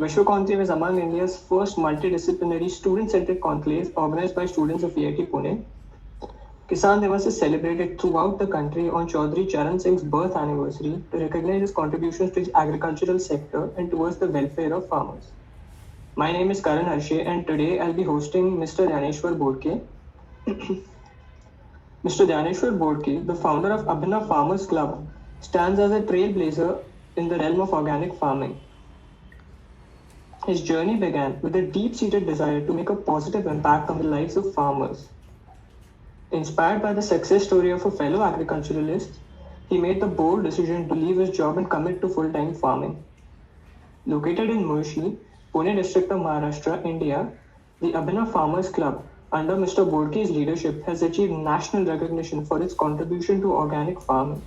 Vishwa is among India's first multidisciplinary student-centered conclaves organized by students of IIT Pune. Kisan Divas is celebrated throughout the country on Chaudhry Charan Singh's birth anniversary to recognize his contributions to the agricultural sector and towards the welfare of farmers. My name is Karan Harshe and today I'll be hosting Mr. Dhaneshwar Bodke. Mr. Dhaneshwar Bodke, the founder of Abhinav Farmers Club, stands as a trailblazer in the realm of organic farming. His journey began with a deep-seated desire to make a positive impact on the lives of farmers. Inspired by the success story of a fellow agriculturalist, he made the bold decision to leave his job and commit to full-time farming. Located in Murshi, Pune district of Maharashtra, India, the Abhinav Farmers Club, under Mr. Bodke's leadership, has achieved national recognition for its contribution to organic farming.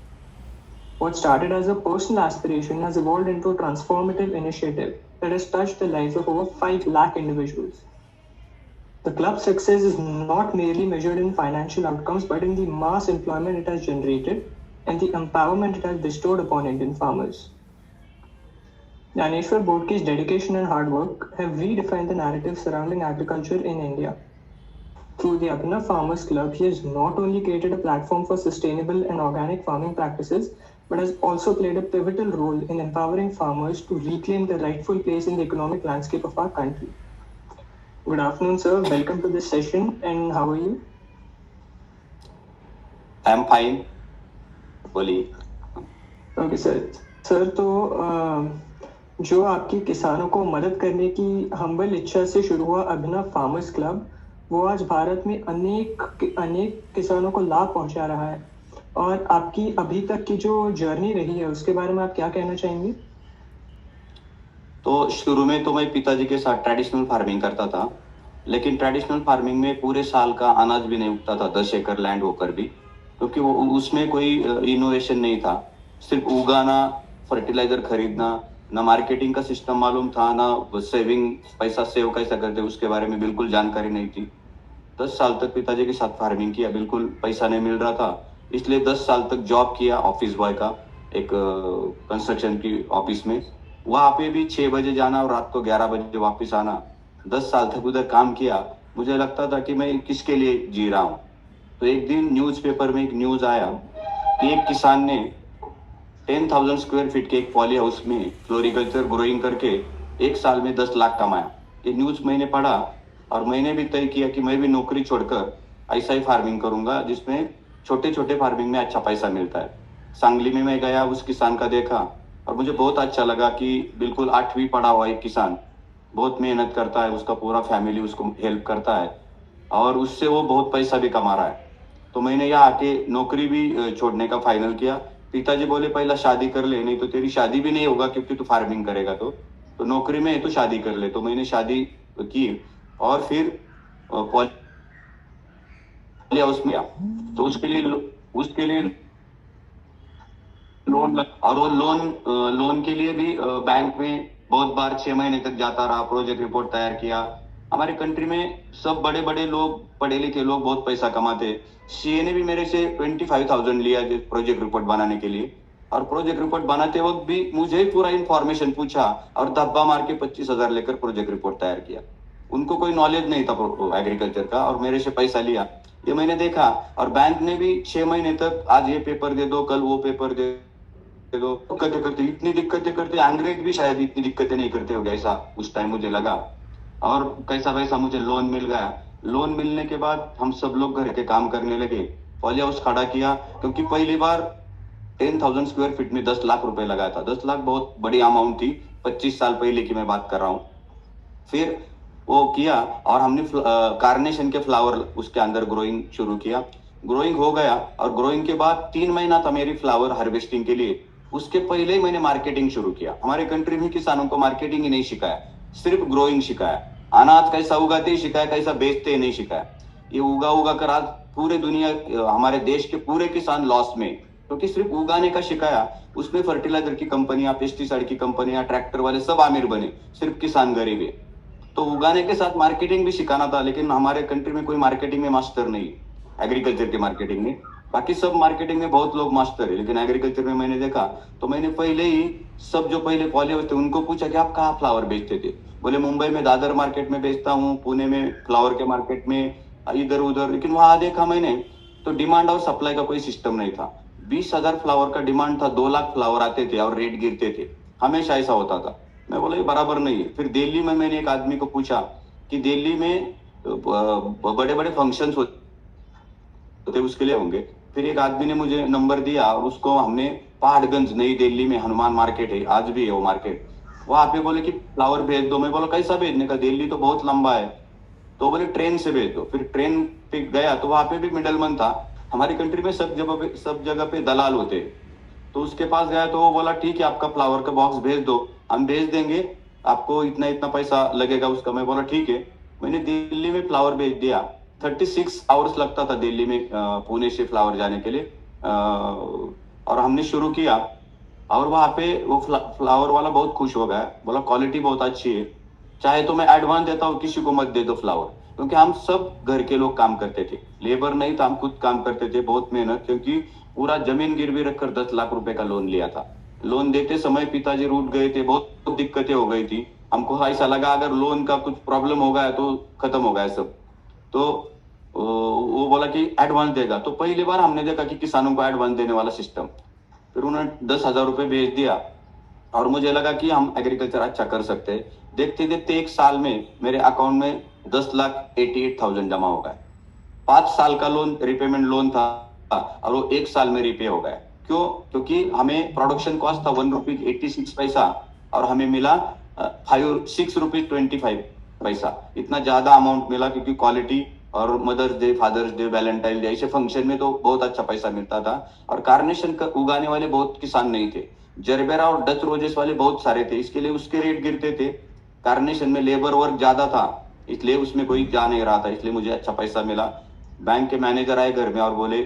What started as a personal aspiration has evolved into a transformative initiative that has touched the lives of over 5 lakh individuals. The club's success is not merely measured in financial outcomes, but in the mass employment it has generated and the empowerment it has bestowed upon Indian farmers. Dhaneshwar Bodke's dedication and hard work have redefined the narrative surrounding agriculture in India. Through the Abhinav Farmers Club, he has not only created a platform for sustainable and organic farming practices, but has also played a pivotal role in empowering farmers to reclaim their rightful place in the economic landscape of our country. Good afternoon, sir. Welcome to this session. And how are you? I am fine. बोलिए. Okay, sir. Sir तो जो आपकी किसानों को मदद करने की humble इच्छा से शुरू हुआ अभिनव फार्मर्स क्लब, वो आज भारत में अनेक किसानों को लाभ पहुंचा रहा है. और आपकी अभी तक की जो जर्नी रही है उसके बारे में आप क्या कहना चाहेंगे? तो शुरू में तो मैं पिताजी के साथ ट्रेडिशनल फार्मिंग करता था, लेकिन ट्रेडिशनल फार्मिंग में पूरे साल का अनाज भी नहीं उगता था 10 एकड़ लैंड होकर भी, क्योंकि वो उसमें कोई इनोवेशन नहीं था. सिर्फ उगाना, फर्टिलाइजर खरीदना, ना मार्केटिंग का सिस्टम मालूम था, ना सेविंग, पैसा सेव कैसा करते उसके बारे में बिल्कुल जानकारी नहीं थी. 10 साल तक पिताजी के साथ फार्मिंग किया, बिल्कुल पैसा नहीं मिल रहा था, इसलिए 10 साल तक जॉब किया ऑफिस बॉय का, एक कंस्ट्रक्शन की ऑफिस में. वहाँ पे भी 6 बजे जाना और रात को 11 बजे वापस आना. 10 साल तक उधर काम किया. मुझे लगता था कि मैं किसके लिए जी रहा हूँ. तो एक दिन न्यूज़पेपर में एक न्यूज़ आया कि एक किसान ने 10,000 स्क्वायर फीट के एक पॉली हाउस में फ्लोरिकल्चर ग्रोइंग करके 1 साल में 10 लाख कमाया. ये न्यूज़ मैंने पढ़ा और मैंने भी तय किया कि मैं भी नौकरी छोड़कर ऐसा ही फार्मिंग करूंगा जिसमें छोटे छोटे फार्मिंग में अच्छा पैसा मिलता है. सांगली में मैं गया, उस किसान का देखा और मुझे बहुत अच्छा लगा कि बिल्कुल 8वीं पढ़ा हुआ एक किसान बहुत मेहनत करता है, उसका पूरा फैमिली उसको हेल्प करता है और उससे वो बहुत पैसा भी कमा रहा है. तो मैंने यहाँ आके नौकरी भी छोड़ने का फाइनल किया. पिताजी बोले पहला शादी कर ले, नहीं तो तेरी शादी भी नहीं होगा क्योंकि तू फार्मिंग करेगा तो नौकरी में है तो शादी कर ले. तो मैंने शादी की और फिर हाउस में गया. तो उसके लिए लोन, और वो लोन के लिए भी बैंक में बहुत बार 6 महीने तक जाता रहा, प्रोजेक्ट रिपोर्ट तैयार किया. हमारे कंट्री में सब बड़े बड़े लोग, पढ़े लिखे लोग बहुत पैसा कमाते. सीए ने भी मेरे से 25,000 लिया प्रोजेक्ट रिपोर्ट बनाने के लिए, और प्रोजेक्ट रिपोर्ट बनाते वक्त भी मुझे पूरा इंफॉर्मेशन पूछा और धब्बा मार के 25,000 लेकर प्रोजेक्ट रिपोर्ट तैयार किया. उनको कोई नॉलेज नहीं था एग्रीकल्चर का और मेरे से पैसा लिया. ये मैंने देखा. और बैंक ने भी 6 महीने तक आज ये पेपर दे दो, कल वो पेपर दे दो करते इतनी दिक्कतें करते. अंग्रेज भी शायद इतनी दिक्कतें नहीं करते होंगे, ऐसा उस टाइम मुझे लगा. और कैसा वैसा मुझे लोन मिल गया. लोन मिलने के बाद हम सब लोग घर के काम करने लगे. पॉली हाउस खड़ा किया, क्योंकि पहली बार 10,000 स्क्वायर फीट में 10 लाख रुपए लगाया था. 10 लाख बहुत बड़ी अमाउंट थी, 25 साल पहले की मैं बात कर रहा हूँ. फिर वो किया और हमने कार्नेशन के फ्लावर उसके अंदर ग्रोइंग शुरू किया. ग्रोइंग हो गया और ग्रोइंग के बाद 3 महीना था मेरी फ्लावर हार्वेस्टिंग के लिए. उसके पहले ही मैंने मार्केटिंग शुरू किया. हमारे कंट्री में किसानों को मार्केटिंग ही नहीं सिखाया, सिर्फ ग्रोइंग सिखाया. अनाज कैसा उगाते ही सिखाया, कैसा बेचते ही नहीं सिखाया. ये उगा कर आज पूरे दुनिया, हमारे देश के पूरे किसान लॉस में, क्योंकि सिर्फ उगाने का सिखाया. उसमें फर्टिलाइजर की कंपनियां, पेस्टिसाइड की कंपनियां, ट्रैक्टर वाले सब आमिर बने, सिर्फ किसान गरीब है. तो उगाने के साथ मार्केटिंग भी सिखाना था, लेकिन हमारे कंट्री में कोई मार्केटिंग में मास्टर नहीं, एग्रीकल्चर के मार्केटिंग में. बाकी सब मार्केटिंग में बहुत लोग मास्टर है, लेकिन एग्रीकल्चर में मैंने देखा तो मैंने पहले ही सब जो पहले पॉली हाउस थे उनको पूछा कि आप कहाँ फ्लावर बेचते थे। बोले मुंबई में दादर मार्केट में बेचता हूँ, पुणे में फ्लावर के मार्केट में, इधर उधर। लेकिन वहां देखा मैंने तो डिमांड और सप्लाई का कोई सिस्टम नहीं था। 20,000 फ्लावर का डिमांड था, 2 लाख फ्लावर आते थे और रेट गिरते थे, हमेशा ऐसा होता था। मैं बोला ये बराबर नहीं है। फिर दिल्ली में मैंने एक आदमी को पूछा कि दिल्ली में बड़े बड़े फंक्शंस होते उसके लिए होंगे। फिर एक आदमी ने मुझे नंबर दिया और उसको हमने पहाड़गंज नई दिल्ली में हनुमान मार्केट है, आज भी है वो मार्केट, वहां पे बोले कि फ्लावर भेज दो। मैं बोला कैसा भेजने का, दिल्ली तो बहुत लंबा है। तो बोले ट्रेन से भेज दो। फिर ट्रेन पे गया तो वहां पे भी मिडलमैन था। हमारी कंट्री में सब जगह पे दलाल होते हैं। तो उसके पास गया तो वो बोला ठीक है आपका फ्लावर का बॉक्स भेज दो, हम भेज देंगे, आपको इतना इतना पैसा लगेगा उसका। मैं बोला ठीक है। मैंने दिल्ली में फ्लावर भेज दिया। 36 आवर्स लगता था दिल्ली में पुणे से फ्लावर जाने के लिए। और हमने शुरू किया और वहां पे वो फ्लावर वाला बहुत खुश हो गया, बोला क्वालिटी बहुत अच्छी है, चाहे तो मैं एडवांस देता हूँ, किसी को मत दे दो फ्लावर। क्योंकि हम सब घर के लोग काम करते थे, लेबर नहीं था, हम खुद काम करते थे, बहुत मेहनत। क्योंकि पूरा जमीन गिरवी रखकर 10 लाख रुपए का लोन लिया था। लोन देते समय पिताजी रूठ गए थे, बहुत दिक्कतें हो गई थी। हमको ऐसा लगा अगर लोन का कुछ प्रॉब्लम हो गया तो खत्म हो गया सब। तो वो बोला कि एडवांस देगा। तो पहली बार हमने देखा कि किसानों को एडवांस देने वाला सिस्टम। फिर उन्होंने 10,000 रुपए भेज दिया और मुझे लगा कि हम एग्रीकल्चर अच्छा कर सकते हैं। देखते देखते 1 साल में मेरे अकाउंट में 10,88,000 जमा हो गए। 5 साल का लोन रिपेमेंट लोन था और वो 1 साल में रिपे हो गया। क्यों? क्योंकि हमें प्रोडक्शन कॉस्ट था ₹1.86 और हमें मिला 6 रुपीज 25 पैसा। इतना ज्यादा अमाउंट मिला क्योंकि क्वालिटी और mother's day, father's day, Valentine day ऐसे फंक्शन में तो बहुत अच्छा पैसा मिलता था। और कार्नेशन का उगाने वाले बहुत किसान नहीं थे, जरबेरा और डच रोजेस वाले बहुत सारे थे, इसके लिए उसके रेट गिरते थे। कार्नेशन में लेबर वर्क ज्यादा था, इसलिए उसमें कोई जा नहीं रहा था, इसलिए मुझे अच्छा पैसा मिला। बैंक के मैनेजर आए घर में और बोले,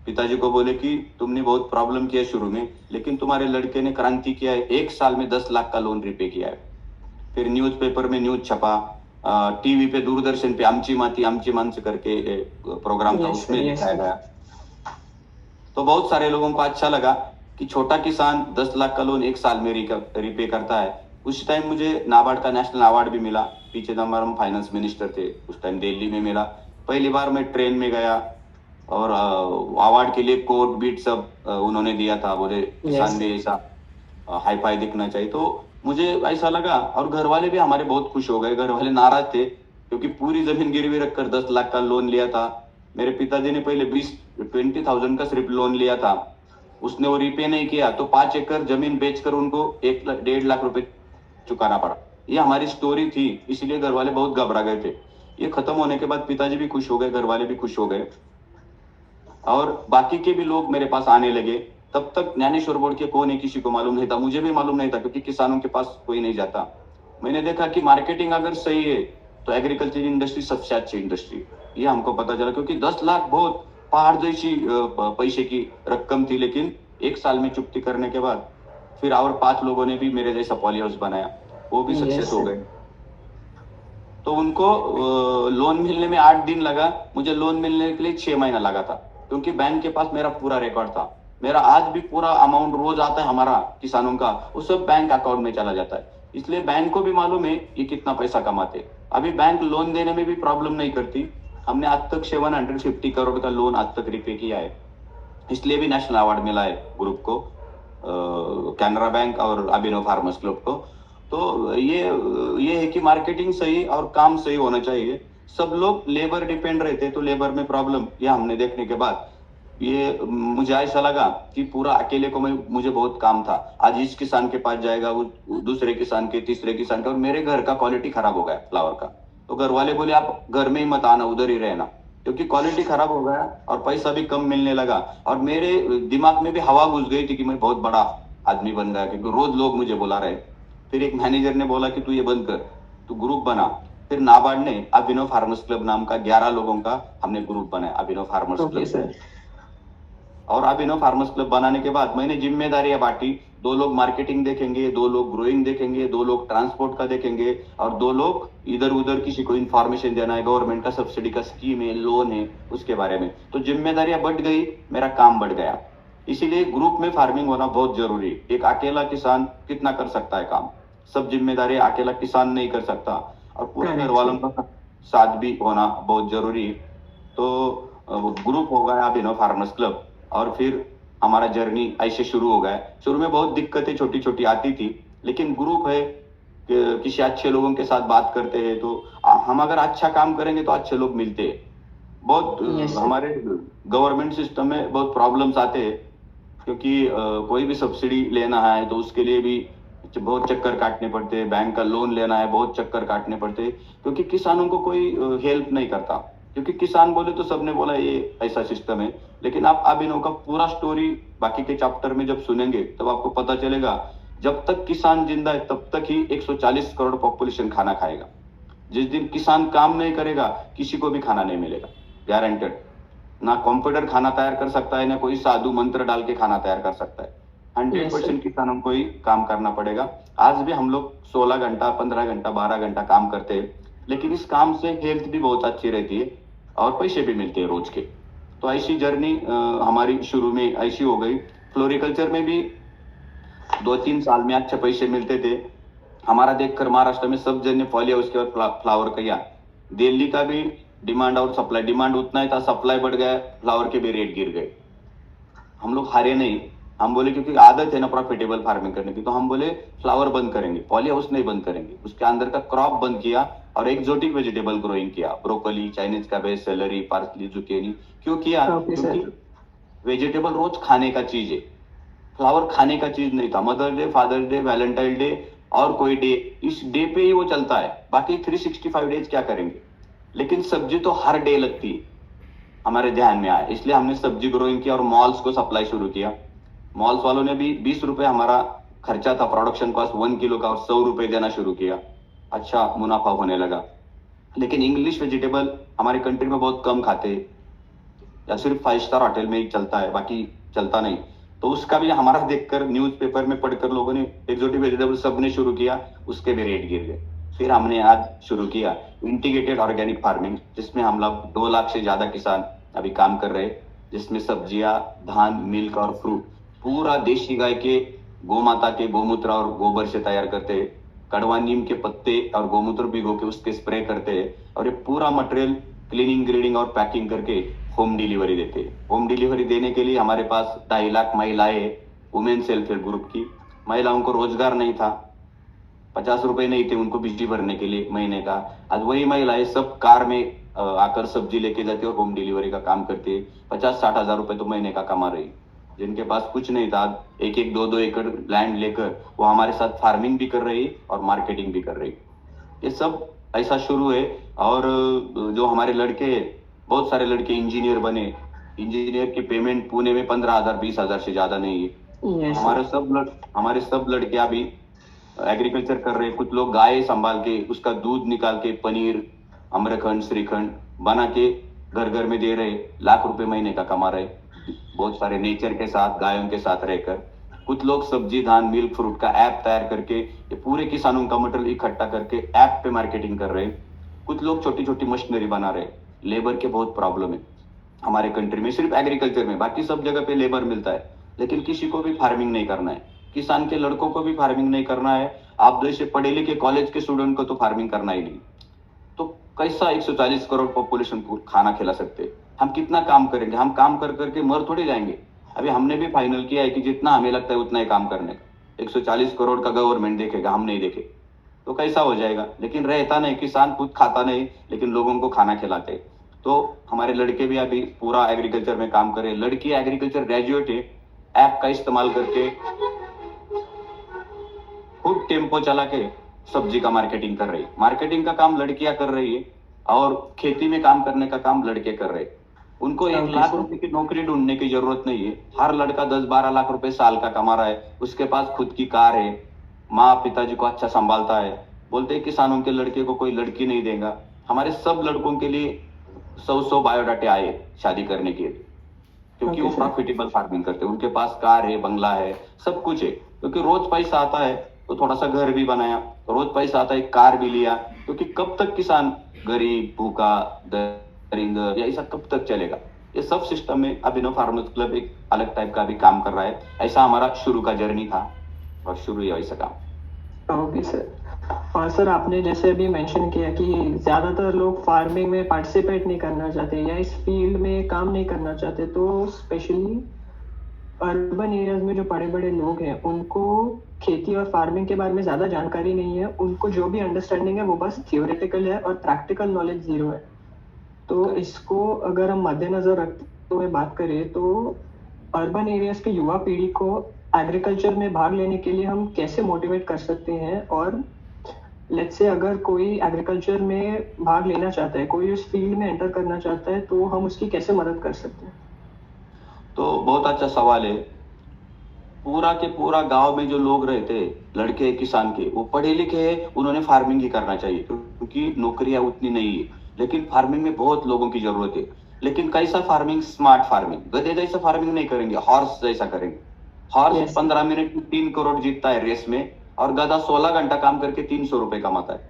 पिताजी को बोले कि तुमने बहुत प्रॉब्लम किया शुरू में, लेकिन तुम्हारे लड़के ने क्रांति किया है, 1 साल में 10 लाख का लोन रिपे किया है। फिर न्यूज़पेपर में न्यूज छपा, टीवी पे दूरदर्शन पे आमची माती आमची माणसं करके प्रोग्राम था, उसमें दिखाया गया। तो बहुत सारे लोगों को अच्छा लगा कि छोटा किसान 10 लाख का लोन 1 साल में रिपे करता है। उस टाइम मुझे नाबार्ड का नेशनल अवार्ड भी मिला। पीछे चिदम्बरम फाइनेंस मिनिस्टर थे उस टाइम, दिल्ली में मिला। पहली बार मैं ट्रेन में गया और अवार्ड के लिए कोट बीट सब उन्होंने दिया था। बोले किसान भी ऐसा हाई फाई दिखना चाहिए। तो मुझे ऐसा लगा और घर वाले भी हमारे बहुत खुश हो गए। घर वाले नाराज थे क्योंकि पूरी जमीन गिरवी रखकर 10 लाख का लोन लिया था। मेरे पिताजी ने पहले 20,000 का सिर्फ लोन लिया था, उसने वो रिपे नहीं किया तो 5 एकड़ जमीन बेचकर उनको 1.5 लाख रुपए चुकाना पड़ा। ये हमारी स्टोरी थी, इसलिए घर वाले बहुत घबरा गए थे। ये खत्म होने के बाद पिताजी भी खुश हो गए, घर वाले भी खुश हो गए और बाकी के भी लोग मेरे पास आने लगे। तब तक ज्ञानेश्वर बोर्ड के कौन है किसी को मालूम नहीं था, मुझे भी मालूम नहीं था क्योंकि किसानों के पास कोई नहीं जाता। मैंने देखा कि मार्केटिंग अगर सही है तो एग्रीकल्चर इंडस्ट्री सबसे अच्छी इंडस्ट्री, ये हमको पता चला। क्योंकि 10 लाख बहुत पहाड़ जैसी पैसे की रकम थी, लेकिन 1 साल में चुकती करने के बाद फिर और 5 लोगों ने भी मेरे जैसा पॉली हाउस बनाया, वो भी सक्सेस हो गए। तो उनको लोन मिलने में 8 दिन लगा, मुझे लोन मिलने के लिए 6 महीना लगा था। क्योंकि बैंक के पास मेरा पूरा रिकॉर्ड था। मेरा आज भी पूरा अमाउंट रोज आता है हमारा किसानों का, वो सब बैंक अकाउंट में चला जाता है। इसलिए बैंक को भी मालूम है ये कितना पैसा कमाते। अभी बैंक लोन देने में भी प्रॉब्लम नहीं करती। हमने आज तक 750 करोड़ का लोन आज तक रिपे किया है, इसलिए भी नेशनल अवार्ड मिला है ग्रुप को, कैनरा बैंक और अभिनव फार्मर्स क्लब को। तो ये है कि मार्केटिंग सही और काम सही होना चाहिए। सब लोग लेबर डिपेंड रहते तो लेबर में प्रॉब्लम, ये हमने देखने के बाद ये मुझे ऐसा लगा कि पूरा अकेले को मुझे बहुत काम था। आज इस किसान के पास जाएगा, वो दूसरे किसान के, तीसरे किसान के, और मेरे घर का क्वालिटी खराब हो गया फ्लावर का। तो घर वाले बोले आप घर में ही मत आना, उधर ही रहना, क्योंकि क्वालिटी खराब हो गया और पैसा भी कम मिलने लगा। और मेरे दिमाग में भी हवा घुस गई थी कि मैं बहुत बड़ा आदमी बन गया, क्योंकि रोज लोग मुझे बुला रहे। फिर एक मैनेजर ने बोला कि तू ये बंद कर, तू ग्रुप बना। फिर नाबार्ड ने अभिनव फार्मर्स क्लब नाम का 11 लोगों का हमने ग्रुप बनाया, अभिनव फार्मर्स क्लब। और अभिनव फार्मर्स क्लब बनाने के बाद मैंने जिम्मेदारियां बांटी दो लोग मार्केटिंग देखेंगे, दो लोग ग्रोइंग देखेंगे, दो लोग ट्रांसपोर्ट का देखेंगे और दो लोग इधर उधर किसी को इन्फॉर्मेशन देना है, गवर्नमेंट का सब्सिडी का स्कीम है, लोन है, उसके बारे में। तो जिम्मेदारियां बढ़ गई, मेरा काम बढ़ गया। इसीलिए ग्रुप में फार्मिंग होना बहुत जरूरी है। एक अकेला किसान कितना कर सकता है काम, सब जिम्मेदारी अकेला किसान नहीं कर सकता, और पूरे घर Correct, वालों sir. का साथ भी होना बहुत जरूरी है। तो ग्रुप हो गया अभिनव फार्मर्स क्लब, और फिर हमारा जर्नी ऐसे शुरू हो गया। शुरू में बहुत दिक्कतें छोटी छोटी आती थी, लेकिन ग्रुप है, किसी अच्छे लोगों के साथ बात करते हैं तो हम अगर अच्छा काम करेंगे तो अच्छे लोग मिलते हैं। बहुत Yes, sir. हमारे गवर्नमेंट सिस्टम में बहुत प्रॉब्लम्स आते हैं, क्योंकि कोई भी सब्सिडी लेना है तो उसके लिए भी बहुत चक्कर काटने पड़ते हैं, बैंक का लोन लेना है बहुत चक्कर काटने पड़ते हैं, क्योंकि किसानों को कोई हेल्प नहीं करता। क्योंकि किसान बोले तो सबने बोला ये ऐसा सिस्टम है, लेकिन आप अभिनव का पूरा स्टोरी बाकी के चैप्टर में जब सुनेंगे तब आपको पता चलेगा, जब तक किसान जिंदा है तब तक ही 140 करोड़ पॉपुलेशन खाना खाएगा। जिस दिन किसान काम नहीं करेगा किसी को भी खाना नहीं मिलेगा, गारंटेड। ना कंप्यूटर खाना तैयार कर सकता है, ना कोई साधु मंत्र डाल के खाना तैयार कर सकता है। Yes, sir. 100% किसानों को ही काम करना पड़ेगा। आज भी हम लोग 16 घंटा, 15 घंटा, 12 घंटा काम करते हैं, लेकिन इस काम से हेल्थ भी बहुत अच्छी रहती है और पैसे भी मिलते हैं रोज के। तो ऐसी जर्नी हमारी शुरू में ऐसी हो गई। फ्लोरिकल्चर में भी 2-3 साल में अच्छे पैसे मिलते थे। हमारा देखकर महाराष्ट्र में सब जन ने पॉली हाउस के और फ्लावर किया। दिल्ली का भी डिमांड और सप्लाई, डिमांड उतना ही था, सप्लाई बढ़ गया, फ्लावर के भी रेट गिर गए। हम लोग हारे नहीं, हम बोले क्योंकि आदत है ना प्रॉफिटेबल फार्मिंग करने की, तो हम बोले फ्लावर बंद करेंगे, पॉली हाउस नहीं बंद करेंगे। उसके अंदर का क्रॉप बंद किया और एक्सोटिक वेजिटेबल ग्रोइंग किया, broccoli, Chinese cabbage, celery, parsley, zucchini. क्यों किया? Okay, क्योंकि sir. वेजिटेबल रोज खाने का चीज है, फ्लावर खाने का चीज नहीं था। Mother day, father day, Valentine day और कोई डे, इस डे पे ही वो चलता है, बाकी 365 डेज क्या करेंगे। लेकिन सब्जी तो हर डे लगती है, हमारे ध्यान में आया, इसलिए हमने सब्जी ग्रोइंग किया और मॉल्स को सप्लाई शुरू किया। मॉल्स वालों ने भी 20 रुपए हमारा खर्चा था, प्रोडक्शन कॉस्ट 1 किलो का, और 100 रुपए देना शुरू किया। अच्छा मुनाफा होने लगा। लेकिन इंग्लिश वेजिटेबल हमारे कंट्री में बहुत कम खाते हैं, या सिर्फ 5 स्टार होटल में ही चलता है, बाकी चलता नहीं। तो उसका भी हमारा देखकर, न्यूज़पेपर में पढ़कर लोगों ने एक्सोटिक वेजिटेबल सबने शुरू किया, उसके भी रेट गिर गए। फिर हमने आज शुरू किया इंटीग्रेटेड ऑर्गेनिक फार्मिंग, जिसमें हम लोग 2 लाख से ज्यादा किसान अभी काम कर रहे हैं, जिसमें सब्जियां, धान, मिल्क और फ्रूट पूरा देशी गाय के, गौ माता के गोमूत्र और गोबर से तैयार करते हैं। कड़वा नीम के पत्ते और गोमूत्र भिगो के उसके स्प्रे करते हैं, और ये पूरा मटेरियल क्लीनिंग, ग्रेडिंग और पैकिंग करके होम डिलीवरी देते हैं। होम डिलीवरी देने के लिए हमारे पास 2.5 लाख महिलाएं, वुमेन सेल्फ हेल्प ग्रुप की महिलाओं को रोजगार नहीं था, 50 रुपए नहीं थे उनको बिजली भरने के लिए महीने का। आज वही महिलाएं सब कार में आकर सब्जी लेके जाती है और होम डिलीवरी का काम करती है। 50-60 हजार रुपए तो महीने का कमा रही। जिनके पास कुछ नहीं था, 1-1, 2-2 एकड़ लैंड लेकर वो हमारे साथ फार्मिंग भी कर रही और मार्केटिंग भी कर रही। ये सब ऐसा शुरू है। और जो हमारे लड़के, बहुत सारे लड़के इंजीनियर बने। इंजीनियर की पेमेंट पुणे में 15,000, 20,000 से ज्यादा नहीं है। Yes, हमारे सब लड़के अभी एग्रीकल्चर कर रहे हैं। कुछ लोग गाय संभाल के उसका दूध निकाल के पनीर, अम्रखंड, श्रीखंड बना के घर घर में दे रहे, लाख रुपए महीने का कमा रहे, बहुत सारे नेचर के साथ, गायों के साथ रहकर। कुछ लोग सब्जी, धान, मिल्क, फ्रूट का ऐप तैयार करके ये पूरे किसानों का मटेरियल इकट्ठा करके ऐप पे मार्केटिंग कर रहे। कुछ लोग छोटी छोटी मशीनरी बना रहे। लेबर के बहुत प्रॉब्लम है हमारे कंट्री में, सिर्फ एग्रीकल्चर में, बाकी सब जगह पे लेबर मिलता है, लेकिन किसी को भी फार्मिंग नहीं करना है। किसान के लड़कों को भी फार्मिंग नहीं करना है। आप जैसे पढ़े लिखे कॉलेज के स्टूडेंट को तो फार्मिंग करना ही नहीं। तो कैसा 140 करोड़ पॉपुलेशन को खाना खिला सकते हैं? हम कितना काम करेंगे? हम काम कर करके मर थोड़ी जाएंगे। अभी हमने भी फाइनल किया है कि जितना हमें लगता है उतना ही काम करने का। 140 करोड़ का गवर्नमेंट देखेगा, हम नहीं देखे तो कैसा हो जाएगा? लेकिन रहता नहीं, किसान खुद खाता नहीं लेकिन लोगों को खाना खिलाते। तो हमारे लड़के भी अभी पूरा एग्रीकल्चर में काम करे। लड़की एग्रीकल्चर ग्रेजुएट है, ऐप का इस्तेमाल करके खुद टेम्पो चला के सब्जी का मार्केटिंग कर रही है। मार्केटिंग का काम लड़कियां कर रही है और खेती में काम करने का काम लड़के कर रहे हैं। उनको 1 लाख रुपए की नौकरी ढूंढने की जरूरत नहीं है। हर लड़का 10-12 लाख रुपए साल का कमा रहा है, उसके पास खुद की कार है, माँ पिताजी को अच्छा संभालता है। बोलते हैं किसानों के लड़के को कोई लड़की नहीं देगा। हमारे सब लड़कों के लिए 100 बायोडाटे आए शादी करने के लिए। क्योंकि Okay, वो sir. प्रॉफिटेबल फार्मिंग करते हैं, उनके पास कार है, बंगला है, सब कुछ है, क्योंकि रोज पैसा आता है तो थोड़ा सा घर भी बनाया, रोज पैसा आता है कार भी लिया, क्योंकि कब तक किसान गरीब भूखा दरिंदर या ऐसा कब तक चलेगा। ये सब सिस्टम में अभिनव फार्मर्स क्लब एक अलग टाइप का भी काम कर रहा है। ऐसा हमारा शुरू का जर्नी था और शुरू ही ऐसा काम। Okay sir. और सर आपने जैसे अभी मेंशन किया कि ज़्यादातर लोग फार्मिंग में पार्टिसिपेट नहीं करना चाहते या इस फील्ड में काम नहीं करना चाहते, तो स्पेशली अर्बन एरियाज में जो बड़े बड़े लोग हैं उनको खेती और फार्मिंग के बारे में ज़्यादा जानकारी नहीं है, उनको जो भी अंडरस्टैंडिंग है वो बस थियोरेटिकल है और प्रैक्टिकल नॉलेज ज़ीरो है। तो इसको अगर हम मद्देनज़र रखते हुए बात करें तो अर्बन एरियाज के युवा पीढ़ी को एग्रीकल्चर में भाग लेने के लिए हम कैसे मोटिवेट कर सकते हैं, और लेट्स से अगर कोई एग्रीकल्चर में भाग लेना चाहता है, कोई उस फील्ड में एंटर करना चाहता है, तो हम उसकी कैसे मदद कर सकते हैं? तो बहुत अच्छा सवाल है। पूरा के पूरा गांव में जो लोग रहते लड़के किसान के, वो पढ़े लिखे हैं, उन्होंने फार्मिंग ही करना चाहिए, क्योंकि नौकरियां उतनी नहीं है, लेकिन फार्मिंग में बहुत लोगों की जरूरत है। लेकिन कैसा फार्मिंग? Smart farming. गधे जैसा फार्मिंग नहीं करेंगे, हॉर्स जैसा करेंगे। Horse Yes. 15 मिनट में 3 करोड़ जीतता है रेस में, और गधा 16 घंटा काम करके 300 रुपए कमाता है।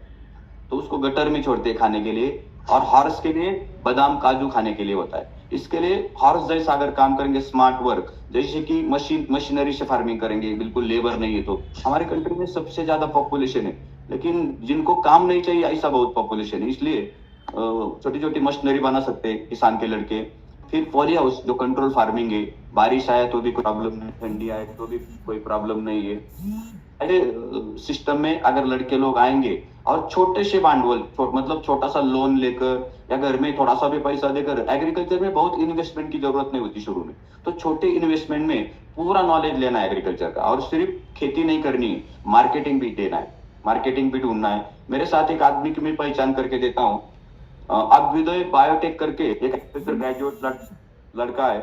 तो उसको गटर में छोड़ते हैं खाने के लिए, और हॉर्स के लिए बादाम काजू खाने के लिए होता है। इसके लिए हॉर्स जैसा अगर काम करेंगे, स्मार्ट वर्क, जैसे कि मशीनरी से फार्मिंग करेंगे, बिल्कुल लेबर नहीं है, तो हमारे कंट्री में सबसे ज्यादा पॉपुलेशन है, लेकिन जिनको काम नहीं चाहिए ऐसा बहुत पॉपुलेशन है। इसलिए छोटी छोटी मशीनरी बना सकते हैं किसान के लड़के। फिर पॉली हाउस जो कंट्रोल फार्मिंग है, बारिश आए तो भी कोई प्रॉब्लम नहीं, ठंडी आए तो भी कोई प्रॉब्लम नहीं है। ऐसे सिस्टम में अगर लड़के लोग आएंगे और छोटे से भांडवल मतलब छोटा सा लोन लेकर या घर में थोड़ा सा भी पैसा देकर, एग्रीकल्चर में बहुत इन्वेस्टमेंट की जरूरत नहीं होती शुरू में, तो छोटे इन्वेस्टमेंट में पूरा नॉलेज लेना है एग्रीकल्चर का, और सिर्फ खेती नहीं करनी है, मार्केटिंग भी देना है, मार्केटिंग भी ढूंढना है। मेरे साथ एक आदमी की मैं पहचान करके देता हूँ, अभ्युदय बायोटेक करके एक एग्रीकल्चर ग्रेजुएट लड़का है,